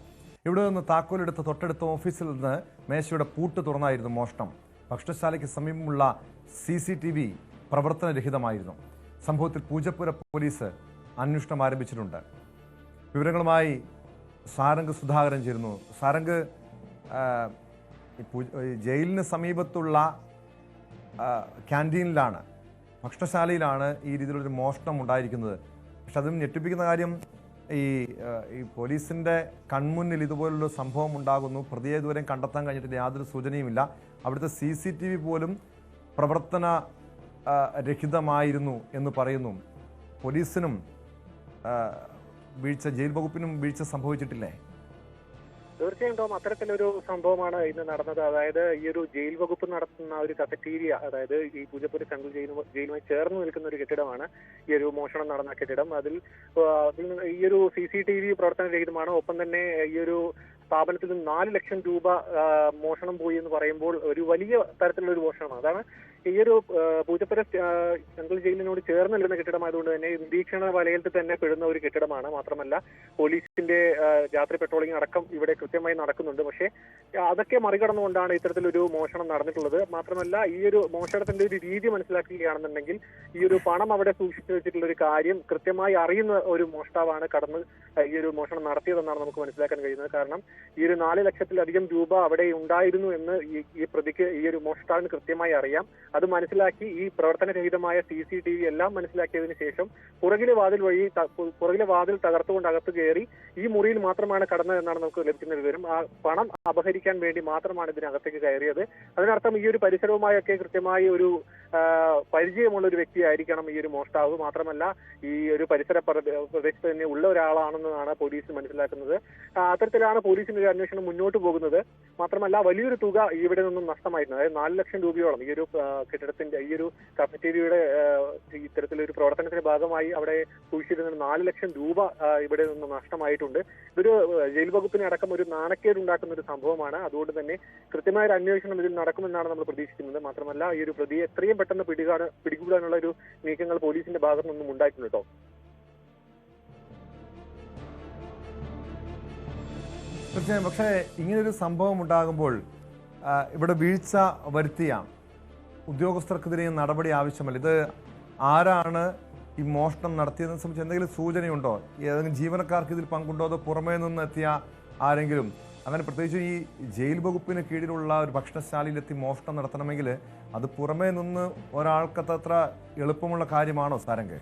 ഇവിടെ നിന്ന് താക്കോലെടുത്ത് തൊട്ടടുത്ത ഓഫീസിൽ നിന്ന് മേശയുടെ പൂട്ട് തുറന്നായിരുന്നു മോഷണം. ഭക്ഷണശാലയ്ക്ക് സമീപമുള്ള CCTV പ്രവർത്തനരഹിതമായിരുന്നു. സംഭവത്തിൽ പൂജപ്പുര പോലീസ് അന്വേഷണം ആരംഭിച്ചിട്ടുണ്ട്. വിവരങ്ങളുമായി സാരംഗ് സുധാകരൻ ചേരുന്നു. സാരംഗ്, ജയിലിന് സമീപത്തുള്ള ക്യാൻറ്റീനിലാണ്, ഭക്ഷണശാലയിലാണ് ഈ രീതിയിലൊരു മോഷണം ഉണ്ടായിരിക്കുന്നത്. പക്ഷെ അതും ഞെട്ടിപ്പിക്കുന്ന കാര്യം ഈ പോലീസിൻ്റെ കൺമുന്നിൽ ഇതുപോലുള്ള സംഭവം ഉണ്ടാകുന്നു. പ്രതിയെ ഇതുവരെയും കണ്ടെത്താൻ കഴിഞ്ഞിട്ട് യാതൊരു സൂചനയുമില്ല. അവിടുത്തെ CCTV പോലും പ്രവർത്തന രഹിതമായിരുന്നു എന്ന് പറയുന്നു. പോലീസിനും വീഴ്ച, ജയിൽ വകുപ്പിനും വീഴ്ച സംഭവിച്ചിട്ടില്ലേ? തീർച്ചയായും ടോം, അത്തരത്തിലൊരു സംഭവമാണ് ഇന്ന് നടന്നത്. അതായത് ഈ ഒരു ജയിൽ വകുപ്പ് നടത്തുന്ന ഒരു കഫറ്റീരിയ, അതായത് ഈ പൂജപ്പുര സെൻട്രൽ ജയിലുമായി ചേർന്ന് നിൽക്കുന്ന ഒരു കെട്ടിടമാണ് ഈ ഒരു മോഷണം നടന്ന കെട്ടിടം. അതിൽ ഈ ഒരു CCTV പ്രവർത്തനരഹിതമാണ്. ഒപ്പം തന്നെ ഈ ഒരു സ്ഥാപനത്തിൽ നിന്ന് 4 ലക്ഷം രൂപ മോഷണം പോയി എന്ന് പറയുമ്പോൾ ഒരു വലിയ തരത്തിലുള്ള ഒരു മോഷണമാണ്. അതാണ് ഈ ഒരു പൂജപ്പുര സെൻട്രൽ ജയിലിനോട് ചേർന്ന് നിൽക്കുന്ന കെട്ടിടമായതുകൊണ്ട് തന്നെ നിരീക്ഷണ വലയത്തിൽ തന്നെ പെടുന്ന ഒരു കെട്ടിടമാണ്. മാത്രമല്ല പോലീസിന്റെ രാത്രി പെട്രോളിംഗ് അടക്കം ഇവിടെ കൃത്യമായി നടക്കുന്നുണ്ട്. പക്ഷേ അതൊക്കെ മറികടന്നുകൊണ്ടാണ് ഇത്തരത്തിലൊരു മോഷണം നടന്നിട്ടുള്ളത്. മാത്രമല്ല ഈ ഒരു മോഷണത്തിന്റെ ഒരു രീതി മനസ്സിലാക്കുകയാണെന്നുണ്ടെങ്കിൽ ഈ ഒരു പണം അവിടെ സൂക്ഷിച്ചു വെച്ചിട്ടുള്ള ഒരു കാര്യം കൃത്യമായി അറിയുന്ന ഒരു മോഷ്ടാവാണ് കടന്ന് ഈ ഒരു മോഷണം നടത്തിയതെന്നാണ് നമുക്ക് മനസ്സിലാക്കാൻ കഴിയുന്നത്. കാരണം ഈ ഒരു 4 ലക്ഷത്തിലധികം രൂപ അവിടെ ഉണ്ടായിരുന്നു എന്ന് ഈ പ്രതിക്ക്, ഈ ഒരു മോഷ്ടാവിന് കൃത്യമായി അറിയാം. അത് മനസ്സിലാക്കി ഈ പ്രവർത്തനരഹിതമായ CCTV എല്ലാം മനസ്സിലാക്കിയതിനു ശേഷം പുറകിലെ വാതിൽ തകർത്തുകൊണ്ട് അകത്ത് കയറി ഈ മുറിയിൽ മാത്രമാണ് കടന്നതെന്നാണ് നമുക്ക് ലഭിക്കുന്ന വിവരം. ആ പണം അപഹരിക്കാൻ വേണ്ടി മാത്രമാണ് ഇതിനകത്തേക്ക് കയറിയത്. അതിനർത്ഥം ഈ ഒരു പരിസരവുമായൊക്കെ കൃത്യമായി ഒരു പരിചയമുള്ള ഒരു വ്യക്തിയായിരിക്കണം ഈ ഒരു മോഷ്ടാവ്. മാത്രമല്ല ഈ ഒരു പരിസര പ്രദേശത്ത് തന്നെ ഉള്ള ഒരാളാണെന്നാണ് പോലീസ് മനസ്സിലാക്കുന്നത്. അത്തരത്തിലാണ് പോലീസിന്റെ ഒരു അന്വേഷണം മുന്നോട്ട് പോകുന്നത്. മാത്രമല്ല വലിയൊരു തുക ഇവിടെ നിന്നും നഷ്ടമായിരുന്നു. അതായത് 4 ലക്ഷം രൂപയോളം ഈ ഒരു കെട്ടിടത്തിന്റെ ഈ ഒരു കഫറ്റേരിയയുടെ ഇത്തരത്തിലൊരു പ്രവർത്തനത്തിന്റെ ഭാഗമായി അവിടെ സൂക്ഷിച്ചിരുന്ന 4 ലക്ഷം രൂപ ഇവിടെ നിന്ന് നഷ്ടമായിട്ടുണ്ട്. ഇതൊരു ജയിൽ വകുപ്പിനെ അടക്കം ഒരു നാണക്കേട് ഉണ്ടാക്കുന്ന ഒരു സംഭവമാണ്. അതുകൊണ്ട് തന്നെ കൃത്യമായ ഒരു അന്വേഷണം ഇതിൽ നടക്കുമെന്നാണ് നമ്മൾ പ്രതീക്ഷിക്കുന്നത്. മാത്രമല്ല ഈ ഒരു പ്രതിയെ എത്രയും പെട്ടെന്ന് പിടികൂടാനുള്ള ഒരു നീക്കങ്ങൾ പോലീസിന്റെ ഭാഗത്തു നിന്നും ഉണ്ടായിട്ടുണ്ട് കേട്ടോ. തീർച്ചയായും. പക്ഷേ ഇങ്ങനൊരു സംഭവം ഉണ്ടാകുമ്പോൾ ഇവിടെ വീഴ്ച വരുത്തിയ ഉദ്യോഗസ്ഥർക്കെതിരെ നടപടി ആവശ്യമല്ല. ഇത് ആരാണ് ഈ മോഷണം നടത്തിയതിനെ സംബന്ധിച്ച് എന്തെങ്കിലും സൂചനയുണ്ടോ? ഏതെങ്കിലും ജീവനക്കാർക്ക് ഇതിൽ പങ്കുണ്ടോ? അതോ പുറമേ നിന്ന് എത്തിയ ആരെങ്കിലും? അങ്ങനെ പ്രത്യേകിച്ച് ഈ ജയിൽ വകുപ്പിന് കീഴിലുള്ള ഒരു ഭക്ഷണശാലയിലെത്തി മോഷണം നടത്തണമെങ്കിൽ അത് പുറമേ നിന്ന് ഒരാൾക്കത്ര എളുപ്പമുള്ള കാര്യമാണോ സാരംഗ്?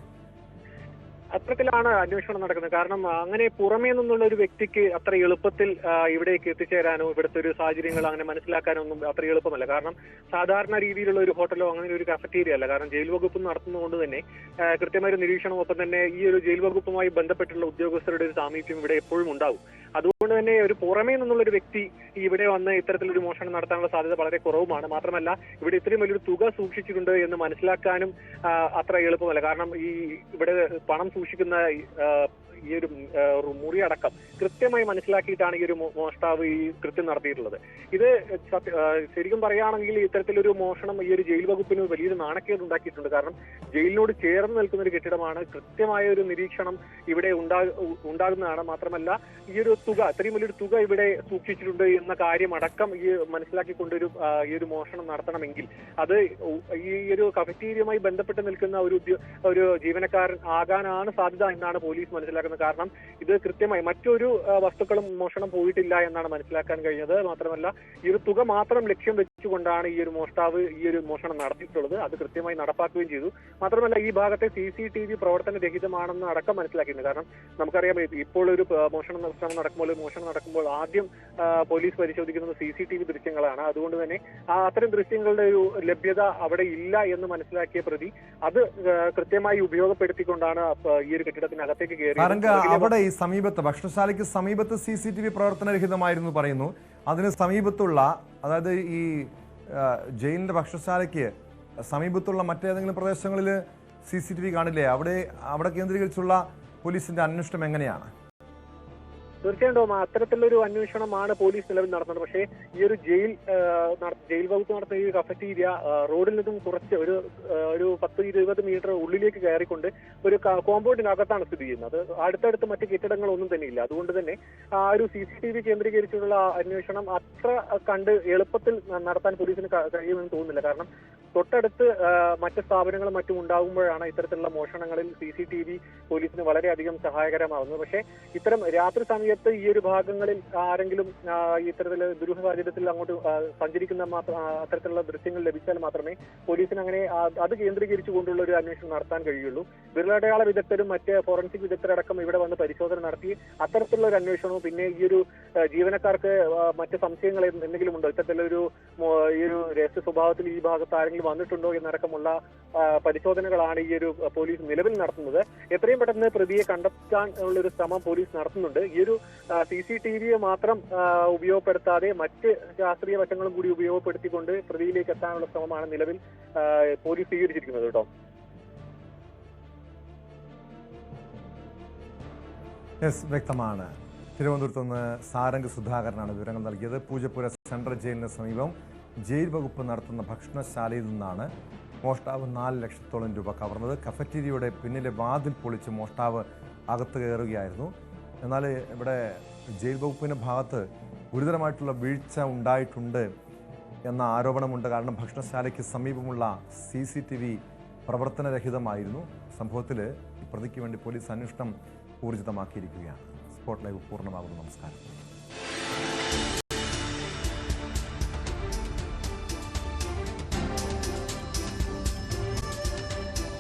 അത്തരത്തിലാണ് അന്വേഷണം നടക്കുന്നത്. കാരണം അങ്ങനെ പുറമേ നിന്നുള്ള ഒരു വ്യക്തിക്ക് അത്ര എളുപ്പത്തിൽ ഇവിടേക്ക് എത്തിച്ചേരാനോ ഇവിടുത്തെ ഒരു സാഹചര്യങ്ങൾ അങ്ങനെ മനസ്സിലാക്കാനോ ഒന്നും അത്ര എളുപ്പമല്ല. കാരണം സാധാരണ രീതിയിലുള്ള ഒരു ഹോട്ടലോ അങ്ങനെ ഒരു കഫറ്റീരിയ അല്ല. കാരണം ജയിൽ വകുപ്പ് നടത്തുന്നതുകൊണ്ട് തന്നെ കൃത്യമായ ഒരു നിരീക്ഷണം, ഒപ്പം തന്നെ ഈ ഒരു ജയിൽ വകുപ്പുമായി ബന്ധപ്പെട്ടുള്ള ഉദ്യോഗസ്ഥരുടെ ഒരു സാമീപ്യം ഇവിടെ എപ്പോഴും ഉണ്ടാവും. അതുകൊണ്ട് തന്നെ ഒരു പുറമേ നിന്നുള്ള ഒരു വ്യക്തി ഇവിടെ വന്ന് ഇത്തരത്തിലൊരു മോഷണം നടത്താനുള്ള സാധ്യത വളരെ കുറവുമാണ്. മാത്രമല്ല ഇവിടെ ഇത്രയും വലിയൊരു തുക സൂക്ഷിച്ചിട്ടുണ്ട് എന്ന് മനസ്സിലാക്കാനും അത്ര എളുപ്പമല്ല. കാരണം ഈ ഇവിടെ പണം സൂക്ഷിക്കുന്ന ഈ ഒരു മുറി അടക്കം കൃത്യമായി മനസ്സിലാക്കിയിട്ടാണ് ഈ ഒരു മോഷ്ടാവ് ഈ കൃത്യം നടത്തിയിട്ടുള്ളത്. ഇത് ശരിക്കും പറയുകയാണെങ്കിൽ ഇത്തരത്തിലൊരു മോഷണം ഈ ഒരു ജയിൽ വകുപ്പിന് വലിയൊരു നാണക്കേട് ഉണ്ടാക്കിയിട്ടുണ്ട്. കാരണം ജയിലിനോട് ചേർന്ന് നിൽക്കുന്ന ഒരു കെട്ടിടമാണ്. കൃത്യമായ ഒരു നിരീക്ഷണം ഇവിടെ ഉണ്ടാകുന്നതാണ്. മാത്രമല്ല ഈ ഒരു തുക, ഇത്രയും വലിയൊരു തുക ഇവിടെ സൂക്ഷിച്ചിട്ടുണ്ട് എന്ന കാര്യം അടക്കം ഈ മനസ്സിലാക്കിക്കൊണ്ടൊരു ഈ ഒരു മോഷണം നടത്തണമെങ്കിൽ അത് ഈ ഒരു കഫറ്റീരിയയുമായി ബന്ധപ്പെട്ട് നിൽക്കുന്ന ഒരു ജീവനക്കാരൻ ആകാനാണ് സാധ്യത എന്നാണ് പോലീസ് മനസ്സിലാക്കുന്നത്. കാരണം ഇത് കൃത്യമായി മറ്റൊരു വസ്തുക്കളും മോഷണം പോയിട്ടില്ല എന്നാണ് മനസ്സിലാക്കാൻ കഴിഞ്ഞത്. മാത്രമല്ല ഈ ഒരു തുക മാത്രം ലക്ഷ്യം വെച്ചുകൊണ്ടാണ് ഈ ഒരു മോഷ്ടാവ് ഈ ഒരു മോഷണം നടത്തിയിട്ടുള്ളത്. അത് കൃത്യമായി നടപ്പാക്കുകയും ചെയ്തു. മാത്രമല്ല ഈ ഭാഗത്തെ CCTV പ്രവർത്തനരഹിതമാണെന്ന് അടക്കം മനസ്സിലാക്കിയിട്ടുണ്ട്. കാരണം നമുക്കറിയാം ഇപ്പോൾ ഒരു മോഷണം നടക്കുമ്പോൾ ആദ്യം പോലീസ് പരിശോധിക്കുന്നത് CCTV ദൃശ്യങ്ങളാണ്. അതുകൊണ്ട് തന്നെ അത്തരം ദൃശ്യങ്ങളുടെ ഒരു ലഭ്യത അവിടെ ഇല്ല എന്ന് മനസ്സിലാക്കിയ പ്രതി അത് കൃത്യമായി ഉപയോഗപ്പെടുത്തിക്കൊണ്ടാണ് ഈ ഒരു കെട്ടിടത്തിനകത്തേക്ക് കയറി. അവിടെ ഈ സമീപത്ത് ഭക്ഷണശാലയ്ക്ക് സമീപത്ത് CCTV പ്രവർത്തനരഹിതമായിരുന്നു പറയുന്നു. അതിന് സമീപത്തുള്ള, അതായത് ഈ ജയിലിന്റെ ഭക്ഷണശാലയ്ക്ക് സമീപത്തുള്ള മറ്റേതെങ്കിലും പ്രദേശങ്ങളിൽ CCTV കാണില്ലേ? അവിടെ കേന്ദ്രീകരിച്ചുള്ള പോലീസിന്റെ അന്വേഷണം എങ്ങനെയാണ്? തീർച്ചയായിട്ടും അത്തരത്തിലൊരു അന്വേഷണമാണ് പോലീസ് നിലവിൽ നടത്തുന്നത്. പക്ഷേ ഈ ഒരു ജയിൽ വകുപ്പ് നടത്തുന്ന ഈ കഫറ്റീരിയ റോഡിൽ നിന്നും കുറച്ച് ഒരു 10-20 മീറ്റർ ഉള്ളിലേക്ക് കയറിക്കൊണ്ട് ഒരു കോമ്പൗണ്ടിനകത്താണ് സ്ഥിതി ചെയ്യുന്നത്. അടുത്തടുത്ത് മറ്റ് കെട്ടിടങ്ങളൊന്നും തന്നെ ഇല്ല. അതുകൊണ്ട് തന്നെ ആ ഒരു CCTV കേന്ദ്രീകരിച്ചുള്ള അന്വേഷണം അത്ര കണ്ട് എളുപ്പത്തിൽ നടത്താൻ പോലീസിന് കഴിയുമെന്ന് തോന്നുന്നില്ല. കാരണം തൊട്ടടുത്ത് മറ്റ് സ്ഥാപനങ്ങളും മറ്റും ഉണ്ടാകുമ്പോഴാണ് ഇത്തരത്തിലുള്ള മോഷണങ്ങളിൽ CCTV പോലീസിന് വളരെയധികം സഹായകരമാകുന്നത്. പക്ഷേ ഇത്തരം രാത്രി സമയത്ത് ഈ ഒരു ഭാഗങ്ങളിൽ ആരെങ്കിലും ഇത്തരത്തിലുള്ള ദുരൂഹ സാഹചര്യത്തിൽ അങ്ങോട്ട് സഞ്ചരിക്കുന്ന അത്തരത്തിലുള്ള ദൃശ്യങ്ങൾ ലഭിച്ചാൽ മാത്രമേ പോലീസിന് അങ്ങനെ അത് കേന്ദ്രീകരിച്ചുകൊണ്ടുള്ള ഒരു അന്വേഷണം നടത്താൻ കഴിയുള്ളൂ. വിരലടയാള വിദഗ്ധരും മറ്റ് ഫോറൻസിക് വിദഗ്ധരടക്കം ഇവിടെ വന്ന് പരിശോധന നടത്തി അത്തരത്തിലുള്ള ഒരു അന്വേഷണവും പിന്നെ ഈ ഒരു ജീവനക്കാർക്ക് മറ്റ് സംശയങ്ങൾ എന്തെങ്കിലും ഉണ്ടോ, ഇത്തരത്തിലൊരു ഈ ഒരു രഹസ്യ സ്വഭാവത്തിൽ ഈ ഭാഗത്ത് ആരെങ്കിലും വന്നിട്ടുണ്ടോ എന്നടക്കമുള്ള പരിശോധനകളാണ് ഈ ഒരു പോലീസ് നിലവിൽ നടത്തുന്നത്. എത്രയും പെട്ടെന്ന് പ്രതിയെ കണ്ടെത്താൻ ഉള്ള ഒരു ശ്രമം പോലീസ് നടത്തുന്നുണ്ട്. ഈ ഒരു CCTV മാത്രം ഉപയോഗപ്പെടുത്താതെ മറ്റ് ശാസ്ത്രീയ വശങ്ങളും കൂടി ഉപയോഗപ്പെടുത്തിക്കൊണ്ട് പ്രതിയിലേക്ക് എത്താനുള്ള ശ്രമമാണ് നിലവിൽ പോലീസ് സ്വീകരിച്ചിരിക്കുന്നത് കേട്ടോ. വ്യക്തമാണ്. തിരുവനന്തപുരത്ത് നിന്ന് സാരംഗ് സുധാകരനാണ് വിവരങ്ങൾ നൽകിയത്. പൂജപ്പുര സെൻട്രൽ ജയിലിന് സമീപം ജയിൽ വകുപ്പ് നടത്തുന്ന ഭക്ഷണശാലയിൽ നിന്നാണ് മോഷ്ടാവ് 4 ലക്ഷത്തോളം രൂപ കവർന്നത്. കഫറ്റീരിയയുടെ പിന്നിലെ വാതിൽ പൊളിച്ച് മോഷ്ടാവ് അകത്ത് കയറുകയായിരുന്നു. എന്നാൽ ഇവിടെ ജയിൽ വകുപ്പിൻ്റെ ഭാഗത്ത് ഗുരുതരമായിട്ടുള്ള വീഴ്ച ഉണ്ടായിട്ടുണ്ട് എന്ന ആരോപണമുണ്ട്. കാരണം ഭക്ഷണശാലയ്ക്ക് സമീപമുള്ള CCTV പ്രവർത്തനരഹിതമായിരുന്നു. സംഭവത്തിൽ പ്രതിക്ക് വേണ്ടി പോലീസ് അന്വേഷണം ഊർജിതമാക്കിയിരിക്കുകയാണ്. സ്പോട്ട് ലൈവ് പൂർണ്ണമാകുന്നു. നമസ്കാരം.